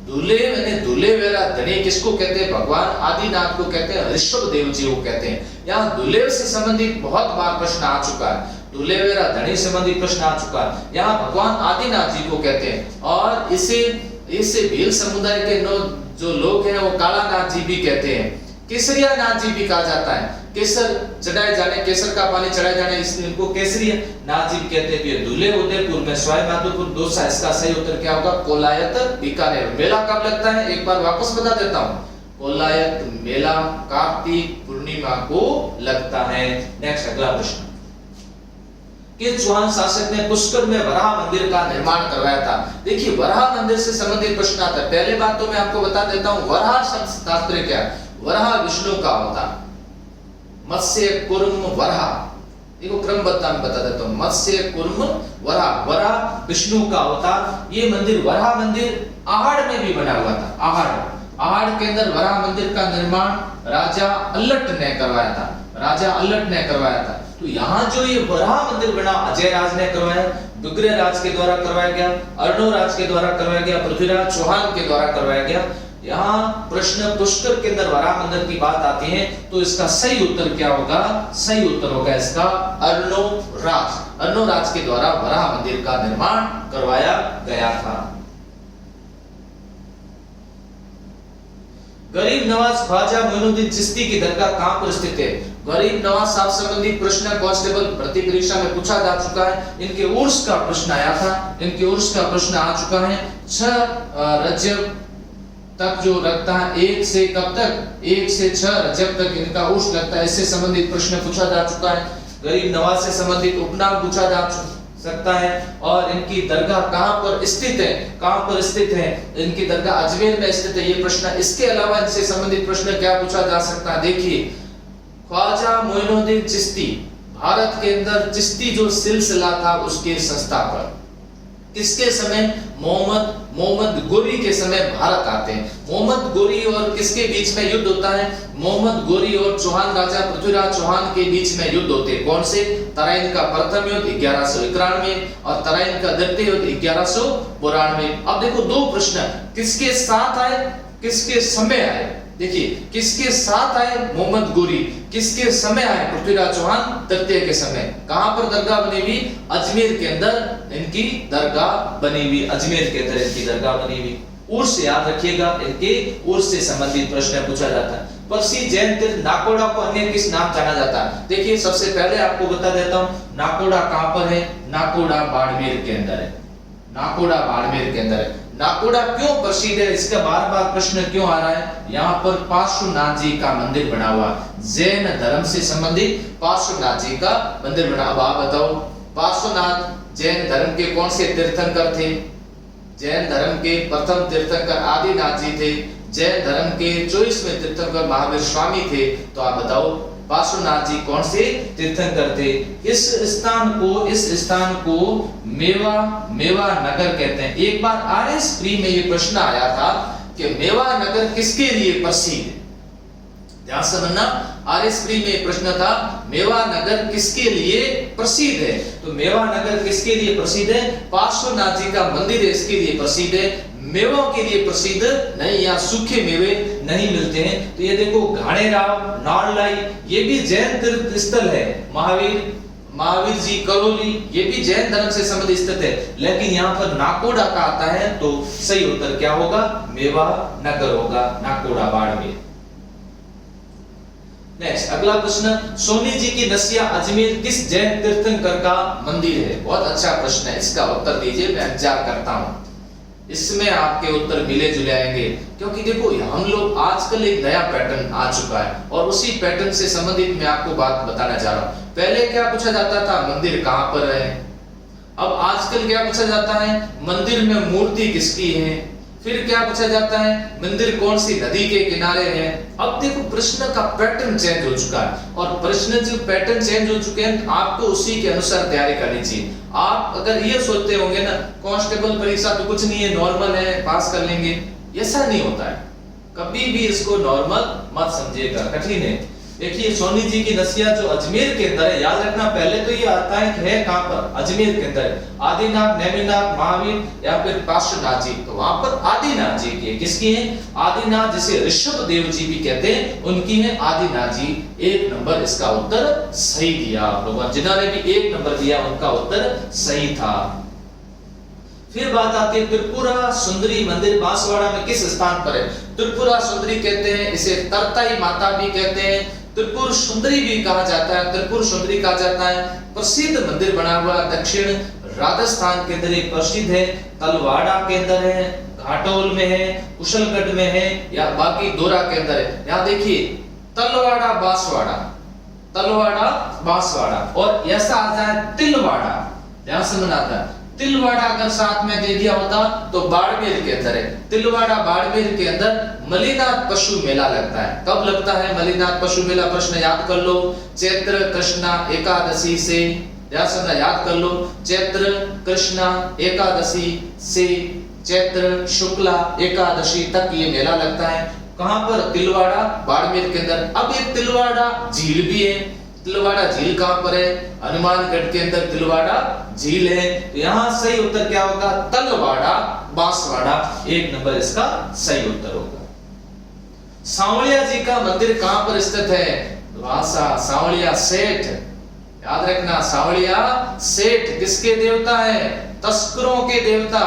दुलेव यानी दुलेवेरा धनी किसको कहते हैं? भगवान आदिनाथ को कहते हैं, ऋषभ देव जी को कहते हैं। यहाँ दुलेव से संबंधित बहुत बार प्रश्न आ चुका है, दुलेवेरा धनी संबंधी प्रश्न आ चुका है। यहाँ भगवान आदिनाथ जी को कहते हैं और इसे भील समुदाय के जो लोग हैं वो कालानाथ जी भी कहते हैं, केसरिया नाथ जी भी कहा जाता है। केसर चढ़ाए जाने, केसर का पानी चढ़ाए जाने इसलिए इनको केसरिया नाथ जी कहते हैं। दुले उदयपुर में सवाई माधोपुर दोसा, इसका सही उत्तर क्या होगा? कोलायत बीकानेर। मेला कब लगता है? एक बार वापस बता देता हूँ, कोलायत मेला कार्तिक पूर्णिमा को लगता है। नेक्स्ट अगला प्रश्न, किस चौहान शासक ने पुष्कर में वराह मंदिर का निर्माण करवाया था? देखिए वराह मंदिर से संबंधित प्रश्न आता है। पहले बात तो मैं आपको बता देता हूँ, वराह शब्द तात्पर्य क्या है? वराह विष्णु का अवतार, मत्स्य कूर्म वराह, देखो क्रमबद्ध में बता देता हूँ। मत्स्य कूर्म वराह, वराह विष्णु का अवतार। ये मंदिर, वराह मंदिर आहड़ में भी बना हुआ था। आहड़ के अंदर वराह मंदिर का निर्माण राजा अल्लट ने करवाया था, राजा अल्लट ने करवाया था। तो यहाँ जो ये वराह मंदिर बना अजय राज ने करवाया, दुग्गरे राज के द्वारा करवाया गया, अर्णव राज के द्वारा करवाया गया, पृथ्वीराज चौहान के द्वारा करवाया गया। यहाँ प्रश्न पुष्कर के अंदर वराह मंदिर की बात आती है तो इसका सही उत्तर क्या होगा? सही उत्तर होगा इसका अर्णव राज, अर्णव राज के द्वारा वराह मंदिर का निर्माण करवाया गया था। गरीब नवाज ख्वाजा मोइनुद्दीन चिश्ती की दरगाह कहां पर स्थित है? गरीब नवाज साहब संबंधी प्रश्न कांस्टेबल भर्ती परीक्षा में पूछा जा चुका है। इनके उर्स का प्रश्न आया था, इनके उर्स का प्रश्न आ चुका है। 6 रजब तक जो लगता है, 1 से कब तक? 1 से 6 रजब तक इनका उर्स लगता है। इससे संबंधित प्रश्न पूछा जा चुका है। गरीब नवाज से संबंधित उपनाम पूछा जा सकता है। और इनकी दरगाह कहां पर स्थित है? कहां पर स्थित है? इनकी दरगाह अजमेर में स्थित है, ये प्रश्न। इसके अलावा इनसे संबंधित प्रश्न क्या पूछा जा सकता है? देखिए, ख्वाजा मोइनुद्दीन चिश्ती, भारत के अंदर चिश्ती जो सिलसिला था उसके संस्थापक किसके समय? मोहम्मद गोरी के समय भारत आते हैं। मोहम्मद गोरी और किसके बीच में युद्ध होता है? मोहम्मद गोरी और चौहान राजा पृथ्वीराज चौहान के बीच में युद्ध होते हैं। कौन से? तराइन का प्रथम युद्ध 1191 और तराइन का द्वितीय युद्ध 1192। अब देखो 2 प्रश्न, किसके साथ आए, किसके समय आए? देखिए, किसके साथ आए? मोहम्मद गोरी। किसके समय आए? पृथ्वीराज चौहान तृतीय के समय। कहां पर दरगाह बनी हुई? अजमेर के अंदर इनकी दरगाह बनी हुई, अजमेर के अंदर इनकी दरगाह बनी हुई। उर्स याद रखिएगा, इनके उर्स से संबंधित प्रश्न पूछा जाता है। प्रसिद्ध जैन तीर्थ नाकोड़ा को अन्य किस नाम जाना जाता है? देखिए, सबसे पहले आपको बता देता हूं, नाकोड़ा कहां पर है? नाकोड़ा बाड़मेर के अंदर है। नाकोड़ा बाड़मेर के अंदर है। नाकोड़ा क्यों प्रसिद्ध है? इसका बार-बार प्रश्न क्यों आ रहा है? यहाँ पर पार्श्वनाथ जी का मंदिर बना हुआ, जैन धर्म से संबंधित पार्श्वनाथ जी का मंदिर बना। अब आप बताओ, पार्श्वनाथ जैन धर्म के कौन से तीर्थंकर थे? जैन धर्म के प्रथम तीर्थंकर आदिनाथ जी थे। जैन धर्म के 24वें तीर्थंकर महावीर स्वामी थे। तो आप बताओ, पार्श्वनाथ जी कौन से तीर्थंकर थे? इस स्थान को मेवा नगर कहते हैं। एक बार आरएस प्री में ये प्रश्न आया था कि मेवा नगर किसके लिए प्रसिद्ध है? ध्यान से सुनना, आरएस प्री में प्रश्न था मेवा नगर किसके लिए प्रसिद्ध है? तो मेवा नगर किसके लिए प्रसिद्ध है? पार्श्वनाथ जी का मंदिर है, इसके लिए प्रसिद्ध है। मेवों के लिए प्रसिद्ध नहीं, यहाँ सूखे मेवे नहीं मिलते हैं। तो ये देखो, घाणेराव, नारलाई, ये भी जैन तीर्थ स्थल है। महावीर जी करोली, ये भी जैन धर्म से संबंधित स्थित है। लेकिन यहाँ पर नाकोड़ा का आता है, तो सही उत्तर क्या होगा? मेवा नगर होगा, नाकोड़ा बाड़मेर। नेक्स्ट, अगला प्रश्न, सोनी जी की नसिया अजमेर किस जैन तीर्थंकर का मंदिर है? बहुत अच्छा प्रश्न है, इसका उत्तर दीजिए, मैं इंतजार करता हूं। इसमें आपके उत्तर मिले जुले आएंगे, क्योंकि देखो हम लोग आजकल एक नया पैटर्न आ चुका है और उसी पैटर्न से संबंधित मैं आपको बात बताना चाह रहा हूं। पहले क्या पूछा जाता था? मंदिर कहां पर है। अब आजकल क्या पूछा जाता है? मंदिर में मूर्ति किसकी है। फिर क्या पूछा जाता है? मंदिर कौन सी नदी के किनारे है। अब देखो, प्रश्न का पैटर्न चेंज हो चुका है और प्रश्न जो पैटर्न चेंज हो चुके हैं, आपको उसी के अनुसार तैयारी करनी चाहिए। आप अगर ये सोचते होंगे ना कांस्टेबल परीक्षा तो कुछ नहीं है, नॉर्मल है, पास कर लेंगे, ऐसा नहीं होता है। कभी भी इसको नॉर्मल मत समझिएगा, कठिन है। देखिए, सोनी जी की नसिया जो अजमेर के अंदर है, याद रखना, पहले तो ये आता है कि है कहां पर? अजमेर के अंदर। आदिनाथ, नेमिनाथ, महावीर या फिर पार्श्वनाथ जी, तो वहां पर आदिनाथ जी की है। किसकी है? आदिनाथ, जिसे ऋषभ देव जी भी कहते हैं, उनकी है आदिनाथ जी। 1 नंबर इसका उत्तर सही दिया आप लोगों ने। जिन्होंने भी 1 नंबर दिया उनका उत्तर सही था। फिर बात आती है त्रिपुरा सुंदरी मंदिर बांसवाड़ा में किस स्थान पर है? त्रिपुरा सुंदरी कहते हैं, इसे तरताई माता भी कहते हैं, त्रिपुर सुंदरी भी कहा जाता है, त्रिपुर सुंदरी कहा जाता है। प्रसिद्ध मंदिर बना हुआ दक्षिण राजस्थान के अंदर एक प्रसिद्ध है, तलवाड़ा के अंदर है, घाटोल में है, कुशलगढ़ में है या बाकी दोरा के अंदर है। यहाँ देखिए, तलवाड़ा बांसवाड़ा और ऐसा आता है तिलवाड़ा। ध्यान से आता है, तिलवाड़ा अगर साथ में दे दिया होता तो बाड़मेर के अंदर है। तिलवाड़ा बाड़मेर के अंदर मलिनाथ पशु मेला लगता है। कब लगता है मलिनाथ पशु मेला? प्रश्न याद कर लो, चैत्र कृष्णा एकादशी से, याद कर लो, चैत्र कृष्णा एकादशी से चैत्र शुक्ला एकादशी तक ये मेला लगता है। कहां पर? तिलवाड़ा बाड़मेर के अंदर। अब ये तिलवाड़ा झील भी है। तिलवाड़ा झील कहां पर है? हनुमानगढ़ के अंदर तिलवाड़ा झील है। तो यहां सही उत्तर क्या होगा? तलवाड़ा बांसवाड़ा। 1 नंबर इसका सही उत्तर होगा। सांवलिया जी का मंदिर कहां पर स्थित है? द्वासा, सांवलिया सेठ, याद रखना, सांवलिया सेठ किसके देवता है? तस्करों के देवता।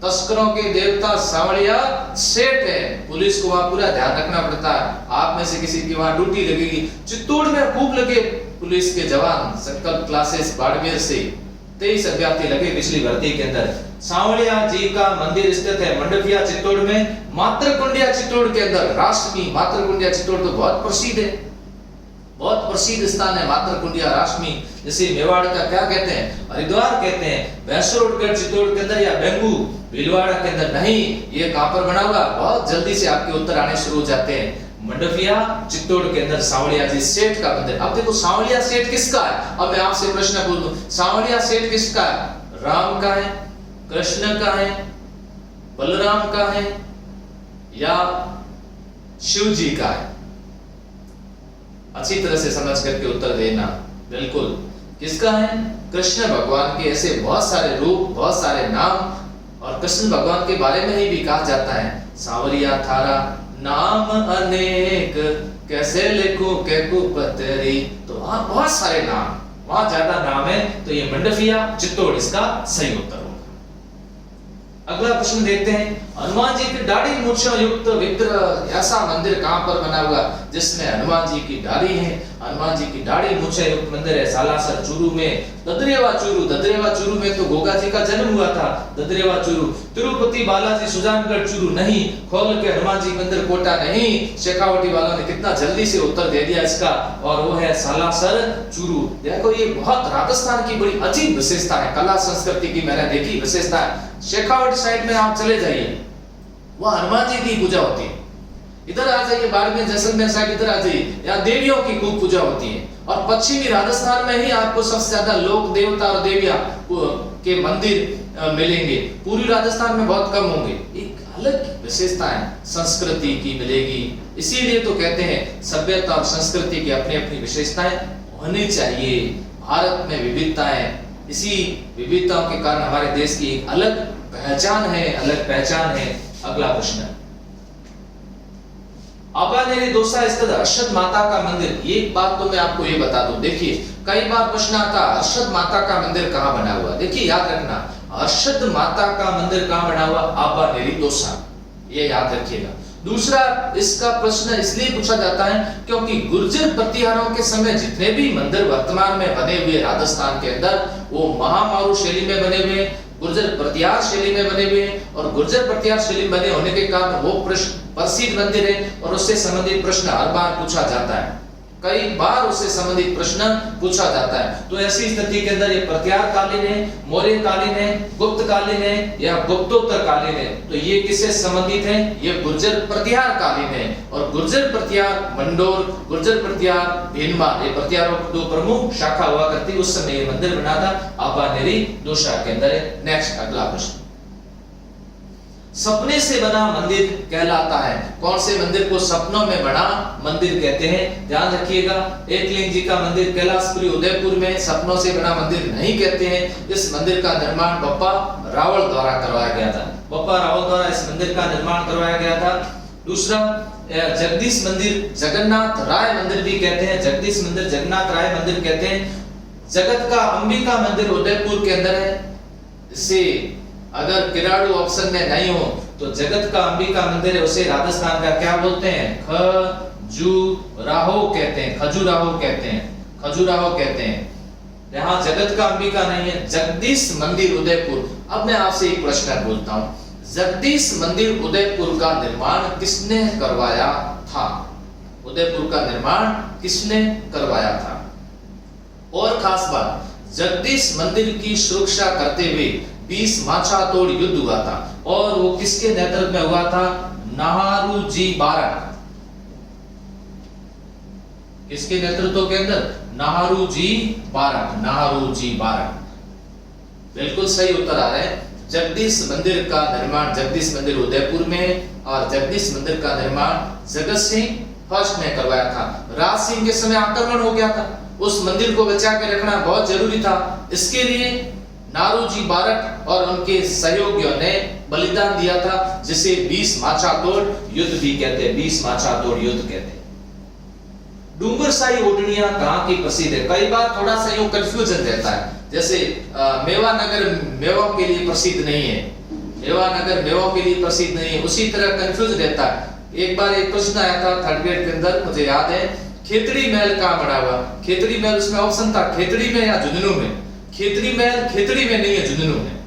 तस्करों के देवता सांवरिया सेठ है। पुलिस को वहां पूरा ध्यान रखना पड़ता है। आप में से किसी की वहां ड्यूटी लगेगी। चित्तौड़ में खूब लगे पुलिस के जवान। संकल्प क्लासेस बाड़मेर से 23 अभ्यर्थी लगे पिछली भर्ती के अंदर। सांवरिया जी का मंदिर स्थित है मंडपिया चित्तौड़ में। मातृकुंडिया चित्तौड़ के अंदर राष्ट्रमी मातृकुंडिया चित्तौड़ तो बहुत प्रसिद्ध है, बहुत प्रसिद्ध स्थान है मातृकुंडिया राष्ट्रमी। जैसे मेवाड़ का क्या कहते हैं, हरिद्वार कहते हैं। भैंसरोडगढ़ चित्तौड़ के अंदर या बेंगू भीलवाड़ा के अंदर नहीं, ये कहां पर बना हुआ? बहुत जल्दी से आपके उत्तर आने शुरू हो जाते हैं। मंडपिया चित्तौड़ के अंदर सांवरिया जी सेठ का मंदिर। अब देखो सांवरिया सेठ किसका है? अब मैं आपसे प्रश्न पूछूं, सांवरिया सेठ किसका है? राम का है, कृष्ण का है, बलराम का है या शिव जी का है? अच्छी तरह से समझ करके उत्तर देना। बिल्कुल किसका है? कृष्ण भगवान के ऐसे बहुत सारे रूप, बहुत सारे नाम, और कृष्ण भगवान के बारे में ही भी कहा जाता है सांवरिया थारा नाम अनेक कैसे लिखूं के कुपतरी। तो वहां बहुत सारे नाम, वहां ज्यादा नाम है, तो ये मंडपिया चित्तौड़ इसका सही उत्तर होगा। अगला प्रश्न देखते हैं, हनुमान जी की दाढ़ी मूंछों युक्त विग्रह ऐसा मंदिर कहां पर बना हुआ जिसमें हनुमान जी की दाढ़ी है? हनुमान जी की दाढ़ी मूंछों युक्त मंदिर है सालासर चूरू में। ददरेवा चूरू में तो गोगा जी का जन्म हुआ था। ददरेवा चूरू, तिरुपति बालाजी सुजानगढ़ चूरू नहीं, खोल के हनुमान जी मंदिर कोटा नहीं। शेखावटी वालों ने कितना जल्दी से उत्तर दे दिया इसका, और वो है सालासर चूरू। देखो ये बहुत राजस्थान की बड़ी अजीब विशेषता है, कला संस्कृति की मैंने देखी विशेषता है। शेखावटी साइड में आप चले जाइए, वहां हनुमान जी की पूजा होती है। इधर आ जाइए बाड़मेर जैसलमेर साइड, इधर आ जाइए, यहाँ देवियों की खूब पूजा होती है। और पश्चिमी राजस्थान में ही आपको सबसे ज्यादा लोक देवता और देवियां के मंदिर मिलेंगे। पूर्वी राजस्थान में बहुत कम होंगे। एक अलग विशेषता है संस्कृति की मिलेगी। इसीलिए तो कहते हैं सभ्यता और संस्कृति की अपनी अपनी विशेषताएं होनी चाहिए। भारत में विविधता है, इसी विविधताओं के कारण हमारे देश की एक अलग पहचान है। अगला प्रश्न, आबानेरी दोसा स्थित हर्षद माता का मंदिर। एक बात तो मैं आपको ये बता दूं, देखिए कई बार प्रश्न आता हर्षद माता का मंदिर कहां बना हुआ। देखिए याद रखना, हर्षद माता का मंदिर कहां बना हुआ? आबानेरी दोसा, ये याद रखिएगा। दूसरा, इसका प्रश्न इसलिए पूछा जाता है क्योंकि गुर्जर प्रतिहारों के समय जितने भी मंदिर वर्तमान में बने हुए राजस्थान के अंदर, वो महामारू शैली में बने हुए, गुर्जर प्रतिहार शैली में बने हुए, और गुर्जर प्रतिहार शैली में बने होने के कारण वो प्रसिद्ध मंदिर है, और उससे संबंधित प्रश्न हर बार पूछा जाता है। कई बार उससे संबंधित प्रश्न पूछा जाता है। तो ऐसी स्थिति के अंदर ये प्रतिहार कालीन है, मौर्य कालीन है, गुप्त कालीन है या गुप्तोत्तर कालीन है, तो ये किससे संबंधित है? ये गुर्जर प्रतिहार कालीन है। और गुर्जर प्रतिहार मंडोर, गुर्जर प्रतिहार भीलमा, ये प्रतिहारों की दो प्रमुख शाखा हुआ करती, उस समय ये मंदिर बना था आबानेरी दोसा के अंदर है। नेक्स्ट अगला प्रश्न, सपने से बना मंदिर कहलाता है। कौन से मंदिर को सपनों में बना मंदिर कहते हैं? ध्यान रखिएगा, एकलिंग जी का मंदिर कैलाशपुरी उदयपुर में सपनों से बना मंदिर नहीं कहते हैं। इस मंदिर का निर्माण बप्पा रावल द्वारा करवाया गया था। बप्पा रावल द्वारा इस मंदिर का निर्माण करवाया गया था। दूसरा, जगदीश मंदिर, जगन्नाथ राय मंदिर भी कहते हैं, जगदीश मंदिर, जगन्नाथ राय मंदिर कहते हैं। जगत का अंबिका मंदिर उदयपुर के अंदर है। इससे अगर किराड़ू ऑप्शन में नहीं हो तो जगत का अंबिका मंदिर है, उसे राजस्थान का क्या बोलते हैं? खजुराहो कहते हैं, खजुराहो कहते हैं, खजुराहो कहते हैं। यहाँ जगत का अंबिका नहीं है। जगदीश मंदिर उदयपुर। अब मैं आपसे एक प्रश्न पूछता हूँ, जगदीश मंदिर उदयपुर का निर्माण किसने करवाया था? उदयपुर का निर्माण किसने करवाया था? और खास बात, जगदीश मंदिर की सुरक्षा करते हुए 20 माछातोड़ युद्ध हुआ था, और वो किसके नेतृत्व में हुआ था? नाहरू जी बारक। किसके नेतृत्व के अंदर? नाहरू जी बारक, नाहरू जी बारक। बिल्कुल सही उत्तर आ रहे हैं। जगदीश मंदिर का निर्माण, जगदीश मंदिर उदयपुर में, और जगदीश मंदिर का निर्माण जगत सिंह फर्स्ट ने करवाया था। राज सिंह के समय आक्रमण हो गया था, उस मंदिर को बचा के रखना बहुत जरूरी था। इसके लिए नारूजी बारक और उनके सहयोगियों ने बलिदान दिया था, जिसे 20 माछातोड़ युद्ध भी कहते हैं, 20 माछातोड़ युद्ध कहते हैं। डूंगरसाई ओढ़नियां कहां की प्रसिद्ध है? कई बार थोड़ा सा यूं कंफ्यूजन रहता है, जैसे मेवा नगर मेवा के लिए प्रसिद्ध नहीं है, मेवान अगर मेवों के लिए प्रसिद्ध नहीं है, उसी तरह कंफ्यूज रहता है। एक बार एक प्रश्न आया था 3rd ग्रेड के अंदर, मुझे याद है, खेतड़ी महल कहाँ बना हुआ? खेतड़ी महल, उसमें ऑप्शन था खेतड़ी में या झुंझुनू में। खेतड़ी महल खेतड़ी में नहीं है, झुंझुनू में।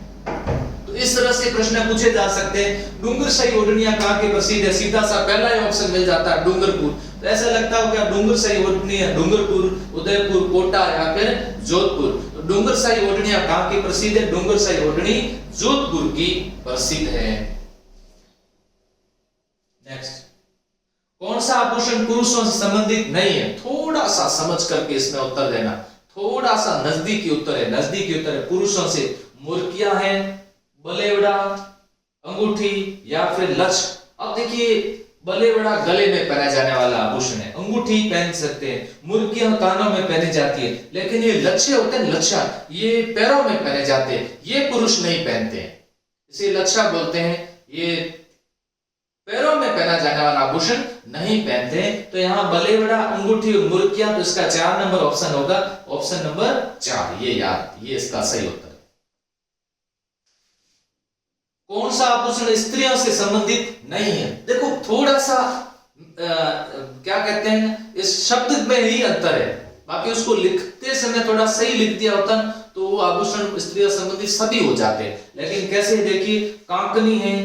तो इस तरह से प्रश्न पूछे जा सकते हैं। डूंगरशाही ओढ़नियां कहाँ की प्रसिद्ध है? सीधा सा पहला ही ऑप्शन मिल जाता है, डूंगरपुर। तो ऐसा लगता हो क्या डूंगरशाही ओढ़नियां डूंगरपुर, उदयपुर, कोटा या फिर जोधपुर? तो डूंगरशाही ओढ़नियां कहाँ की प्रसिद्ध है? डूंगरशाही ओढ़नी जोधपुर की प्रसिद्ध है। नेक्स्ट, कौन सा आभूषण पुरुषों से संबंधित नहीं है? थोड़ा सा समझ करके इसमें उत्तर देना, थोड़ा सा नजदीकी उत्तर है, नजदीकी उत्तर है। पुरुषों से मुर्कियां है, बलेवड़ा, अंगूठी या फिर लक्ष। अब देखिए, बलेवड़ा गले में पहना जाने वाला आभूषण है, अंगूठी पहन सकते हैं, मुर्कियां कानों में पहनी जाती है, लेकिन ये लच्छे होते हैं, लच्छा, ये पैरों में पहने जाते हैं, ये पुरुष नहीं पहनते हैं, इसे लच्छा बोलते हैं। ये पैरों में पहना जाने वाला आभूषण नहीं पहनते हैं। तो यहाँ बलेवड़ा, अंगूठी और मुर्कियां, तो इसका 4 नंबर ऑप्शन होगा, ऑप्शन नंबर 4, ये याद, ये इसका सही उत्तर है। कौन सा आभूषण स्त्रियों से संबंधित नहीं है? देखो थोड़ा सा क्या कहते हैं, इस शब्द में ही अंतर है, बाकी उसको लिखते समय थोड़ा सही लिख दिया होता तो वो आभूषण स्त्रियों से संबंधित सभी हो जाते। लेकिन कैसे, देखिए, कांकनी है,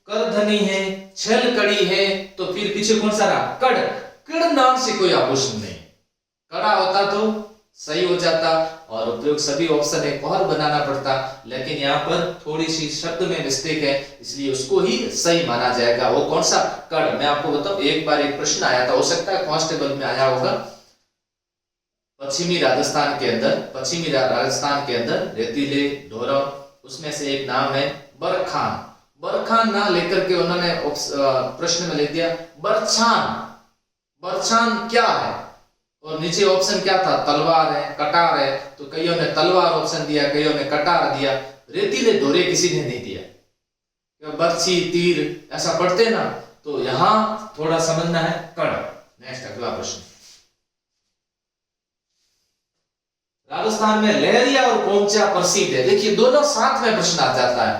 करधनी है, छल कड़ी है, तो फिर पीछे कौन सा रहा? कड़। कड़ नाम से कोई आभूषण नहीं। कड़ा होता तो सही हो जाता और उपयोग सभी ऑप्शन एक और बनाना पड़ता, लेकिन यहाँ पर थोड़ी सी शब्द में मिस्टेक है, इसलिए उसको ही सही माना जाएगा। वो कौन सा? कड़। मैं आपको बताऊं, एक बार एक प्रश्न आया था, हो सकता है कांस्टेबल में आया होगा, पश्चिमी राजस्थान के अंदर रेतीले ढोरव, उसमें से एक नाम है बरखान। बरखान ना लेकर के उन्होंने प्रश्न में लिख दिया बरछान। बरछान क्या है? और नीचे ऑप्शन क्या था? तलवार है, कटार है। तो कईयों ने तलवार ऑप्शन दिया, कईयों ने कटार दिया, रेतीले ढोरे किसी ने नहीं दिया। बर्छी, तीर ऐसा पढ़ते ना, तो यहां थोड़ा समझना है कड़। नेक्स्ट, अगला प्रश्न, राजस्थान में लहरिया और पोमचा प्रसिद्ध है। देखिए दोनों साथ में प्रश्न आ जाता है।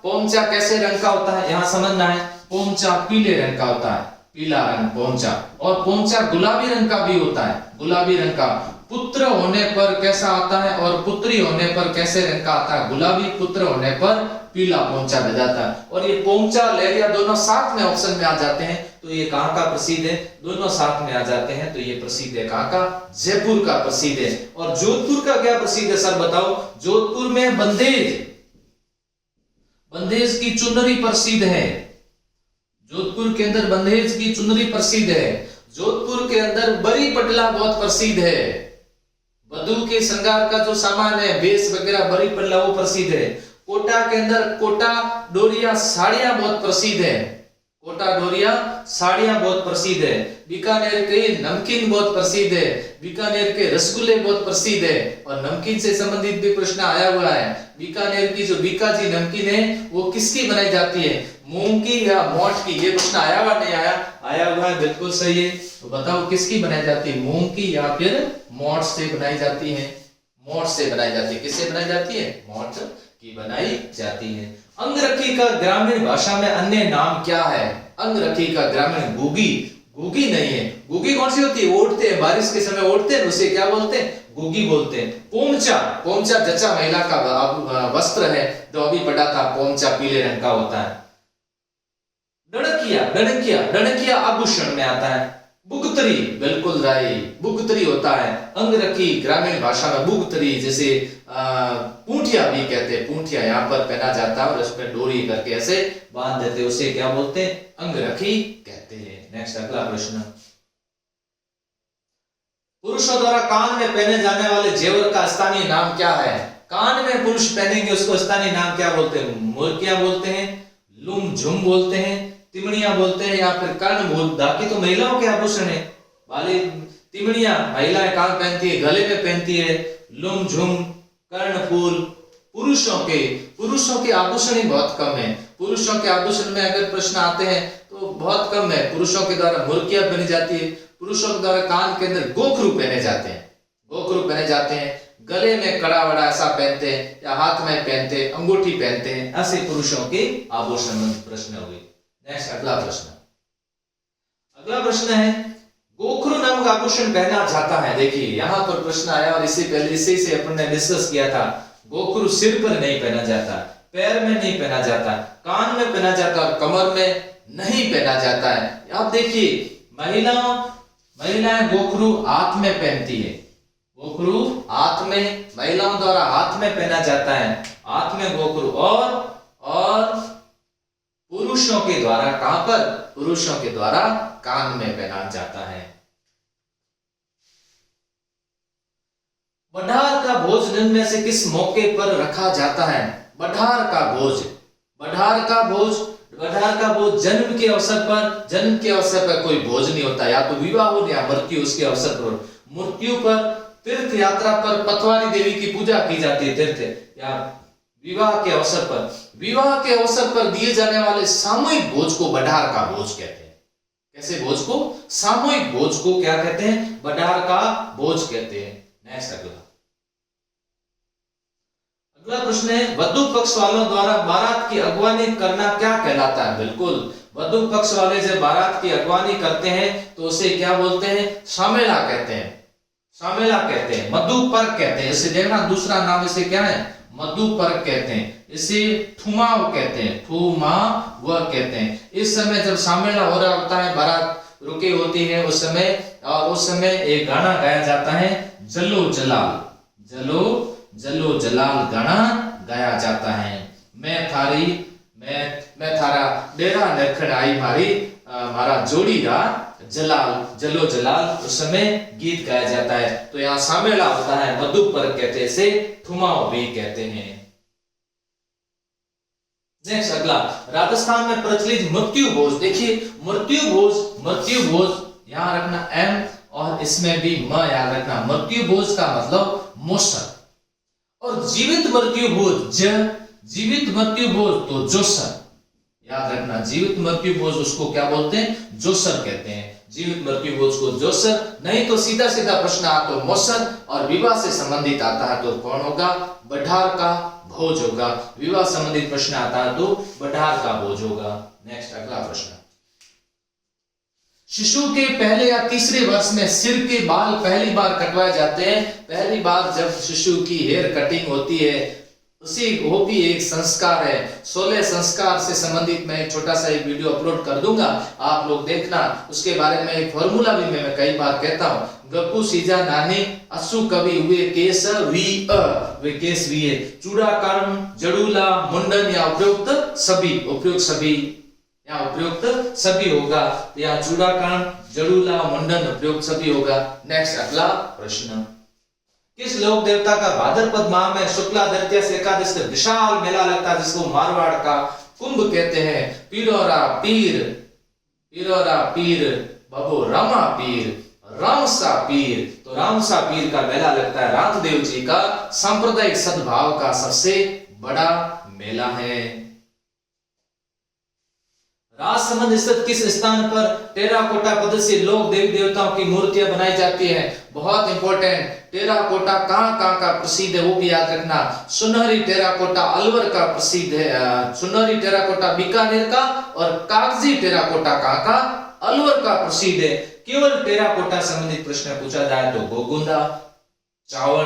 पोमचा कैसे रंग का होता है? यहां समझना है, पोमचा पीले रंग का होता है, पीला रंग पोमचा। और पोमचा गुलाबी रंग का भी होता है, गुलाबी रंग का। पुत्र होने पर कैसा आता है और पुत्री होने पर कैसे रंग का आता है? गुलाबी। पुत्र होने पर पीला पोमचा बन जाता है। और ये पोमचा लहरिया दोनों साथ में ऑप्शन में आ जाते हैं, तो ये कहां का प्रसिद्ध है? दोनों साथ में आ जाते हैं, तो ये प्रसिद्ध है कहां का? जयपुर का प्रसिद्ध है। और जोधपुर का क्या प्रसिद्ध है सर बताओ? जोधपुर में बंदेज की चुनरी प्रसिद्ध है। जोधपुर के अंदर बंदेज की चुनरी प्रसिद्ध है। जोधपुर के अंदर बरी पटला बहुत प्रसिद्ध है। वधु के श्रृंगार का जो सामान है, बेस वगैरह, बरी पटला वो प्रसिद्ध है। कोटा के अंदर कोटा डोरिया साड़ियां बहुत प्रसिद्ध है। कोटा डोरिया साड़ियां बहुत प्रसिद्ध है। बीकानेर के नमकीन बहुत प्रसिद्ध है। बीकानेर के रसगुल्ले बहुत प्रसिद्ध है। और नमकीन से संबंधित भी प्रश्न आया हुआ है। बीकानेर की जो बीकाजी नमकीन है वो किसकी बनाई जाती है? मूंग की या मोठ की? ये प्रश्न आया हुआ नहीं आया? आया हुआ है, बिल्कुल सही है। तो बताओ किसकी बनाई जाती है? मूंग की या फिर मोठ से बनाई जाती है? मोठ से बनाई जाती है। किससे बनाई जाती है? मोठ की बनाई जाती है। अंगरखी का ग्रामीण भाषा में अन्य नाम क्या है? अंगरखी का ग्रामीण गुगी। गुगी नहीं है। गुगी कौन सी होती है? ओढ़ते हैं, बारिश के समय ओढ़ते हैं, उसे क्या बोलते हैं? गुगी बोलते हैं। पोमचा जच्चा महिला का वस्त्र है, जो अभी पढ़ा था, पोमचा पीले रंग का होता है। डणकिया आभूषण में आता है। बुगतरी, बिल्कुल राय, बुगतरी होता है। अंगरखी ग्रामीण भाषा में बुगतरी, जैसे पूंठिया भी कहते हैं, पूंठिया यहाँ पर पहना जाता है और उसमें डोरी करके ऐसे बांध देते हैं, उसे क्या बोलते हैं? अंगरखी कहते हैं। नेक्स्ट, अगला प्रश्न, पुरुषों द्वारा कान में पहने जाने वाले जेवर का स्थानीय नाम क्या है? कान में पुरुष पहनेंगे उसको स्थानीय नाम क्या बोलते हैं? मुर्कियां बोलते हैं, लुम झुम बोलते हैं, तिमड़ियां बोलते हैं, या फिर कर्ण बोल। बाकी तो महिलाओं के आभूषण है। वाले तिमड़ियां महिलाएं कान पहनती है, गले में पहनती है। लुम झुम, कर्णफूल पुरुषों के आभूषण ही बहुत कम है। पुरुषों के आभूषण में अगर प्रश्न आते हैं तो बहुत कम है। पुरुषों के द्वारा मुर्कियां पहनी जाती है। पुरुषों के द्वारा कान के अंदर गोखरू पहने जाते हैं, गले में कड़ा वड़ा ऐसा पहनते हैं या हाथ में पहनते हैं, अंगूठी पहनते हैं, ऐसे पुरुषों के आभूषण प्रश्न हो गए। नेक्स्ट अगला प्रश्न, अगला प्रश्न है गोखरू नामक आभूषण पहना जाता है। देखिए यहाँ पर प्रश्न आया और इससे पहले इसी से अपन ने डिस्कस किया था। गोखरू सिर पर नहीं पहना जाता, पैर में नहीं पहना जाता, कान में पहना जाता और कमर में नहीं पहना जाता है। आप देखिए महिलाएं गोखरू हाथ में पहनती है, गोखरू हाथ में, महिलाओं द्वारा हाथ में पहना जाता है, हाथ में गोखरू। और पुरुषों के द्वारा कहां पर? पुरुषों के द्वारा कान में पहना जाता है। बढार का भोज निम्न में से किस मौके पर रखा जाता है? बढार का भोज, बढार का भोज जन्म के अवसर पर, जन्म के अवसर पर कोई भोज नहीं होता, या तो विवाह हो या मृत्यु, उसके अवसर पर, मृत्यु पर, तीर्थ यात्रा पर, पतवारी देवी की पूजा की जाती है, तीर्थ या विवाह के अवसर पर, विवाह के अवसर पर दिए जाने वाले सामूहिक भोज को बढार का भोज कहते हैं। कैसे भोज को? सामूहिक भोज को क्या कहते हैं? बढार का भोज कहते हैं। नेक्स्ट अगला प्रश्न है वधु पक्ष वालों द्वारा बारात की अगवानी करना क्या कहलाता है? बिल्कुल, वधु पक्ष वाले जब बारात की अगवानी करते हैं तो उसे क्या बोलते हैं? शामेला कहते हैं, शामेला कहते हैं, मधुपर्क कहते हैं। इसे देखना दूसरा नाम इसे क्या है? मधुपर्क कहते हैं। इसे ठुमाव कहते हैं, ठुमाव कहते हैं। इस समय जब शामेला हो रहा होता है, बारात रुके होती है उस समय, और उस समय एक गाना गाया जाता है, जलो जलाल, जलो जलाल गाना गाया जाता है। मैं थारा डेरा नखड़ आई मारा जोड़ीदार जलाल, जलो जलाल, उस समय गीत गाया जाता है। तो यहाँ शामेला होता है, मधुपर्क कहते हैं, इसे ठुमाव भी कहते हैं। नेक्स्ट अगला, राजस्थान में प्रचलित मृत्यु भोज। देखिए मृत्यु भोज यहाँ रखना एम और इसमें भी म याद रखना। मृत्यु भोज का मतलब मोसर, और जीवित मृत्यु भोज जीवित मृत्यु भोज तो जोसर, याद रखना। जीवित मृत्यु भोज उसको क्या बोलते हैं? जोसर कहते हैं। जीवित मृत्यु भोज को जोसर, नहीं तो सीधा सीधा प्रश्न आता तो मोसर, और विवाह से संबंधित आता है तो कौन होगा? बढार का भोज होगा। विवाह संबंधित प्रश्न आता है तो बढार का भोज होगा। नेक्स्ट अगला प्रश्न, शिशु के पहले या तीसरे वर्ष में सिर के बाल पहली बार कटवाए जाते हैं। पहली बार जब शिशु की हेयर कटिंग होती है, उसी वो भी एक संस्कार है। 16 संस्कार से संबंधित मैं एक छोटा सा एक वीडियो अपलोड कर दूंगा, आप लोग देखना। उसके बारे में एक फॉर्मूला भी मैं कई बार कहता हूँ, गप्पू सीजा नानी असु कवि हुए केस वे केस वी है। चूड़ा कर्म, जड़ूला, मुंडन या उपयुक्त सभी होगा। या चूड़ा कर्म, जड़ूला, मुंडन, उपयुक्त सभी होगा। नेक्स्ट अगला प्रश्न, किस लोक देवता का भाद्रपद माह में शुक्ला द्वितीया से एकादश का विशाल मेला लगता है, जिसको मारवाड़ का कुंभ कहते हैं? पिरोरा पीर बबो रामा पीर, रामसा पीर। तो रामसा पीर का मेला लगता है, रामदेव जी का सांप्रदायिक सद्भाव का सबसे बड़ा मेला है। राजसमंद स्थित किस स्थान पर टेराकोटा पद्धति से लोक देवी देवताओं की मूर्तियां बनाई जाती हैं? बहुत इंपॉर्टेंट, टेराकोटा कहां का प्रसिद्ध है वो भी याद रखना। सुनहरी टेराकोटा अलवर का प्रसिद्ध है, सुनहरी टेराकोटा बीकानेर का, और कागजी टेराकोटा कहां का? अलवर का प्रसिद्ध है। केवल टेराकोटा संबंधित प्रश्न पूछा जाए तो गोगुंदा, चावण,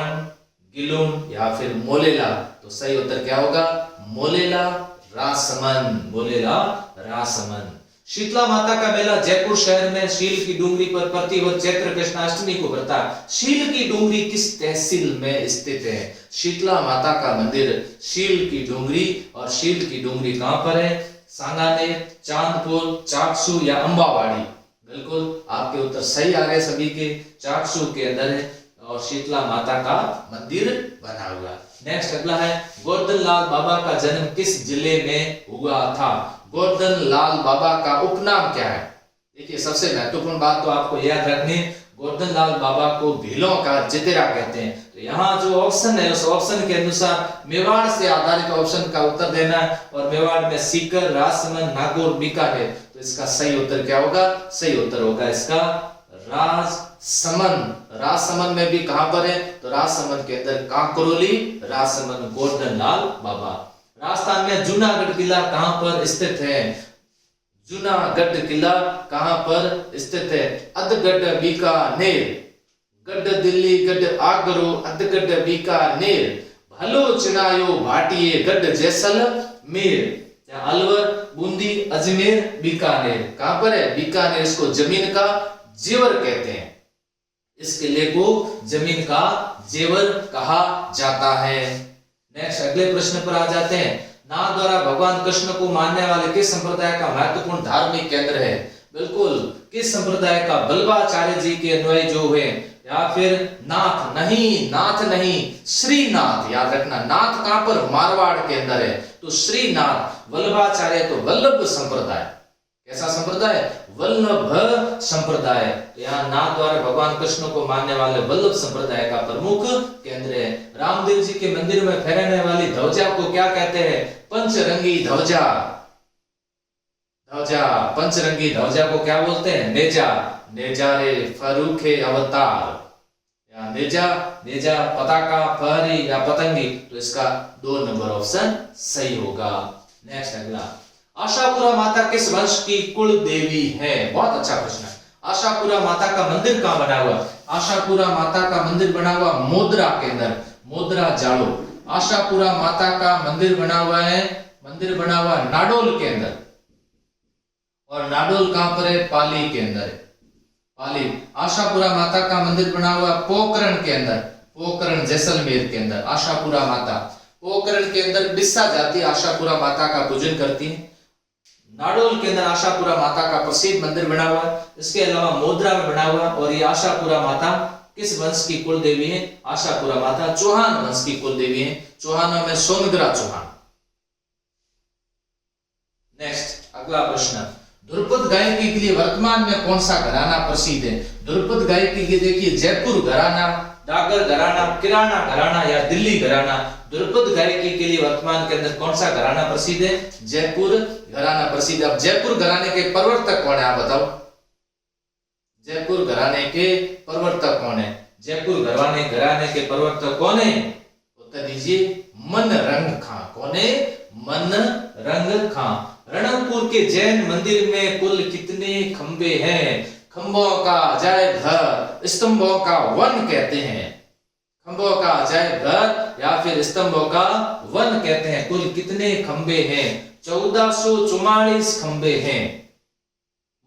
गिलुन या फिर मोलेला। तो सही उत्तर क्या होगा? मोलेला, राजसमंद, मोलेला, राजसमंद। शीतला माता का मेला जयपुर शहर में शील की डूंगरी पर प्रतिवर्ष चैत्र कृष्णाष्टमी को पड़ता है। शील की डूंगरी किस तहसील में स्थित है? शीतला माता का मंदिर शील की डूंगरी, और शील की डूंगरी कहां पर है? सांगानेर, चांदपुर, चाकसू या अंबावाड़ी। बिल्कुल आपके उत्तर सही आ गए सभी के, चाकसू के अंदर है और शीतला माता का मंदिर बना हुआ। नेक्स्ट अगला है, गोवर्धन लाल बाबा का जन्म किस जिले में हुआ था? गोवर्धन लाल बाबा का उपनाम क्या है? देखिए सबसे महत्वपूर्ण बात तो आपको याद रखनी, गोवर्धन लाल बाबा को भीलों का जितेरा कहते हैं। तो यहाँ जो ऑप्शन है उस ऑप्शन के अनुसार मेवाड़ से आधारित ऑप्शन का उत्तर देना है, और मेवाड़ में सीकर, राजसमंद, नागौर, बीकानेर। तो इसका सही उत्तर क्या होगा? सही उत्तर होगा इसका राजसमंद। राजसमंद में भी कहां पर है? तो राजसमंद के अंदर कांकरोली, राजसमंद गोवर्धन लाल बाबा। राजस्थान में जूनागढ़ किला कहां पर स्थित है? जूनागढ़ किला कहां पर स्थित है? अधगढ़ बीकानेर। गढ़ दिल्ली, गढ़ आगरो, अधगढ़ बीकानेर। भलो चिनायो भाटिये, गढ़ जैसलमेर। अलवर, बूंदी, अजमेर, बीकानेर। कहां पर है? बीकानेर। इसको जमीन का जेवर कहते हैं। इस किले को जमीन का जेवर कहा जाता है। नेक्स्ट अगले प्रश्न पर आ जाते हैं। नाथ द्वारा भगवान कृष्ण को मानने वाले किस संप्रदाय का महत्वपूर्ण धार्मिक केंद्र है? बिल्कुल, किस संप्रदाय का? वल्लभाचार्य जी के अनुयायी जो हुए, या फिर नाथ नहीं, नाथ नहीं, श्रीनाथ। याद रखना, नाथ कहां पर? मारवाड़ के अंदर है। तो श्रीनाथ, वल्लभाचार्य तो वल्लभ संप्रदाय। कैसा संप्रदाय? वल्लभ संप्रदाय। तो यहाँ नाथ द्वारा भगवान कृष्ण को मानने वाले वल्लभ संप्रदाय का प्रमुख केंद्र है। रामदेव जी के मंदिर में फहराने वाली ध्वजा को क्या कहते हैं? पंचरंगी ध्वजा। ध्वजा, पंचरंगी ध्वजा को क्या बोलते हैं? नेजा। नेजारे फरूखे अवतार, या नेजा, नेजा पताका, फहरी या पतंगी। तो इसका 2 नंबर ऑप्शन सही होगा। नेक्स्ट अगला, आशापुरा माता किस वंश की कुल देवी है? बहुत अच्छा प्रश्न है। आशापुरा माता का मंदिर कहां बना हुआ? आशापुरा माता का मंदिर बना हुआ मोदरा के अंदर, मोदरा जाड़ो। आशापुरा माता का मंदिर बना हुआ है, मंदिर बना हुआ नाडोल के अंदर। और नाडोल कहां पर है? पाली के अंदर है, पाली। आशापुरा माता का मंदिर बना हुआ पोखरण के अंदर, पोखरण जैसलमेर के अंदर आशापुरा माता। पोखरण के अंदर बिस्सा जाति आशापुरा माता का पूजन करती है। नाडोल के अंदर आशापुरा माता का प्रसिद्ध मंदिर बना हुआ है। इसके अलावा मोदरा में बना हुआ। और ये आशापुरा माता किस वंश की कुल देवी है? आशापुरा माता चौहान वंश की कुल देवी है। चौहानों में सोनग्रा चौहान। नेक्स्ट अगला प्रश्न, ध्रुपद गायकी के लिए वर्तमान में कौन सा घराना प्रसिद्ध है? ध्रुपद गायकी के देखिए, जयपुर घराना, डागर घराना, किराना घराना या दिल्ली घराना। ध्रुपद गायकी के लिए वर्तमान के अंदर कौन सा घराना प्रसिद्ध है? जयपुर घराना प्रसिद्ध। अब जयपुर घराने के प्रवर्तक कौन है? आप बताओ, जयपुर घराने के प्रवर्तक कौन है? जयपुर घराने के प्रवर्तक कौन है? उत्तर दीजिए, मनरंग खां। कौन है? मनरंग खां। रणकपुर के जैन मंदिर में कुल कितने खंबे हैं? खंभों का अजायब घर, स्तंभों का वन कहते हैं। खंभों का अजायब घर या फिर स्तंभों का वन कहते हैं। कुल कितने खंबे हैं? 1444 खंबे हैं।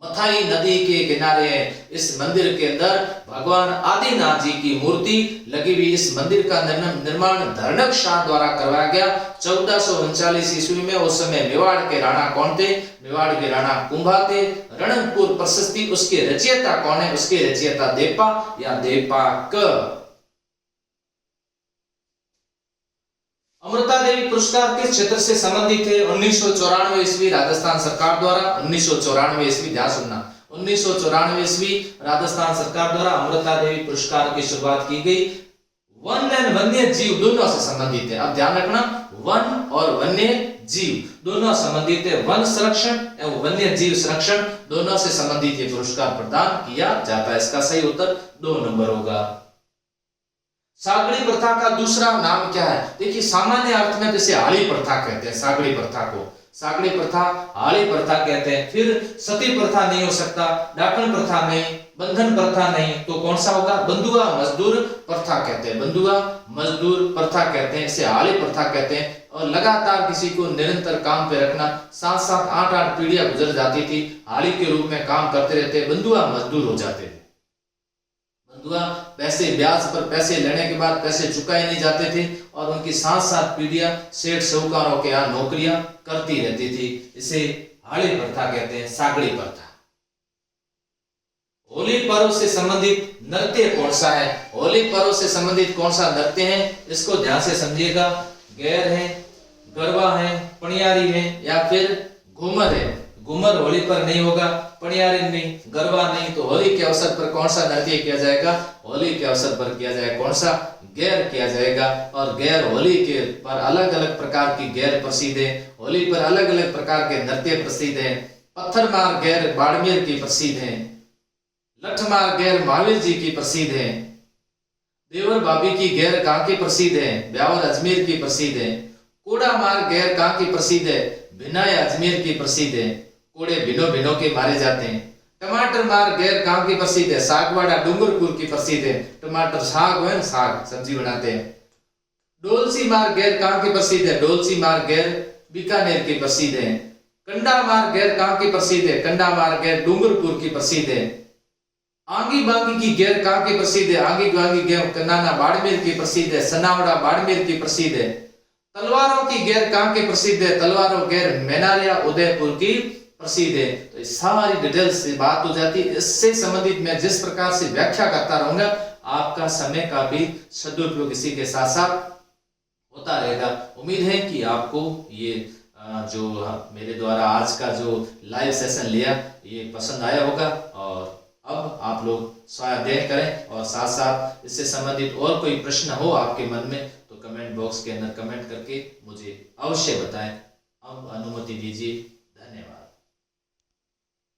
मथाई नदी के किनारे है। इस मंदिर के अंदर भगवान आदिनाथ जी की मूर्ति लगी हुई। इस मंदिर का निर्माण धर्णक शाह द्वारा करवाया गया 1439 ईस्वी में। उस समय मेवाड़ के राणा कौन थे? मेवाड़ के राणा कुंभा थे। रणकपुर प्रशस्ति उसके रचयिता कौन है? उसके रचयिता देपा या देपाक। अमृता देवी पुरस्कार किस क्षेत्र से संबंधित है? 1994 ईस्वी राजस्थान सरकार द्वारा। 1994 ईस्वी, ध्यान सुनना, 1994 ईस्वी राजस्थान सरकार द्वारा अमृता देवी पुरस्कार की शुरुआत की गई। वन एंड वन्य जीव दोनों से संबंधित है। अब ध्यान रखना, वन और वन्य जीव दोनों संबंधित है। वन संरक्षण एवं वन्य जीव संरक्षण दोनों से संबंधित ये पुरस्कार प्रदान किया जाता है। इसका सही उत्तर 2 नंबर होगा। सागड़ी प्रथा का दूसरा नाम क्या है? देखिए, सामान्य अर्थ में जैसे हाड़ी प्रथा कहते हैं सागड़ी प्रथा को, सागड़ी प्रथा, हाड़ी प्रथा कहते हैं। फिर सती प्रथा नहीं हो सकता, डाकण प्रथा नहीं, बंधन प्रथा नहीं, तो कौन सा होगा? बंधुआ मजदूर प्रथा कहते हैं, बंधुआ मजदूर प्रथा कहते हैं, इसे हाड़ी प्रथा कहते हैं। और लगातार किसी को निरंतर काम पे रखना, 7-7, 8-8 पीढ़ियां गुजर जाती थी, हाड़ी के रूप में काम करते रहते, बंधुआ मजदूर हो जाते थे। पैसे, ब्याज पर पैसे लेने के बाद पैसे चुकाए नहीं जाते थे और उनकी 7-7 पीढ़ियां सेठ साहूकारों के यहाँ नौकरियां करती रहती थी। इसे हाड़ी प्रथा कहते हैं, सागड़ी प्रथा। होली पर्व से संबंधित नृत्य कौन सा है? होली पर्व से संबंधित कौन सा नृत्य है? इसको ध्यान से समझिएगा। गैर है, गरबा है, पणियारी है या फिर घूमर है। घूमर होली पर नहीं होगा, पणियारी नहीं, गरबा नहीं, तो होली के अवसर पर कौन सा नृत्य किया जाएगा? होली के अवसर पर किया जाएगा कौन सा? गैर किया जाएगा। और गैर होली के पर अलग अलग प्रकार की गैर प्रसिद्ध है। होली पर अलग अलग प्रकार के नृत्य प्रसिद्ध है। पत्थर मार गैर बाड़मेर की प्रसिद्ध है। लठमार गैर महावीर जी की प्रसिद्ध है। देवर भाभी की गैर कहाँ की प्रसिद्ध है? ब्यावर अजमेर की प्रसिद्ध है। कोड़ा मार गैर कहाँ की प्रसिद्ध है? भिनाय अजमेर की प्रसिद्ध है। कोड़े भिनो भिनो के मारे जाते हैं। टमाटर मार गैर कहाँ की प्रसिद्ध है? सागवाड़ा डूंगरपुर की प्रसिद्ध है। टमाटर साग है ना, साग सब्जी बनाते हैं। डोलसी मार गैर कहाँ की प्रसिद्ध है? डोलसी मार गैर बीकानेर की प्रसिद्ध है। कंडा मार गैर कहाँ की प्रसिद्ध है? कंडा मार गैर डूंगरपुर की प्रसिद्ध है। आंगी बांगी की गैर कहाँ की प्रसिद्ध है? आंगी बांगी गैर कनाना बाड़मेर की प्रसिद्ध है। सनावड़ा बाड़मेर की प्रसिद्ध है। तलवारों की गैर कहाँ की प्रसिद्ध है? तलवारों गैर मेनारिया उदयपुर की प्रसिद्ध है। तो इस सारी डिटेल से बात हो जाती है। इससे संबंधित मैं जिस प्रकार से व्याख्या करता रहूंगा, आपका समय का भी सदुपयोग इसी के साथ साथ होता रहेगा। उम्मीद है कि आपको ये जो मेरे द्वारा आज का जो लाइव सेशन लिया ये पसंद आया होगा। और अब आप लोग स्वाध्याय करें और साथ साथ इससे संबंधित और कोई प्रश्न हो आपके मन में तो कमेंट बॉक्स के अंदर कमेंट करके मुझे अवश्य बताएं। अब अनुमति दीजिए। धन्यवाद।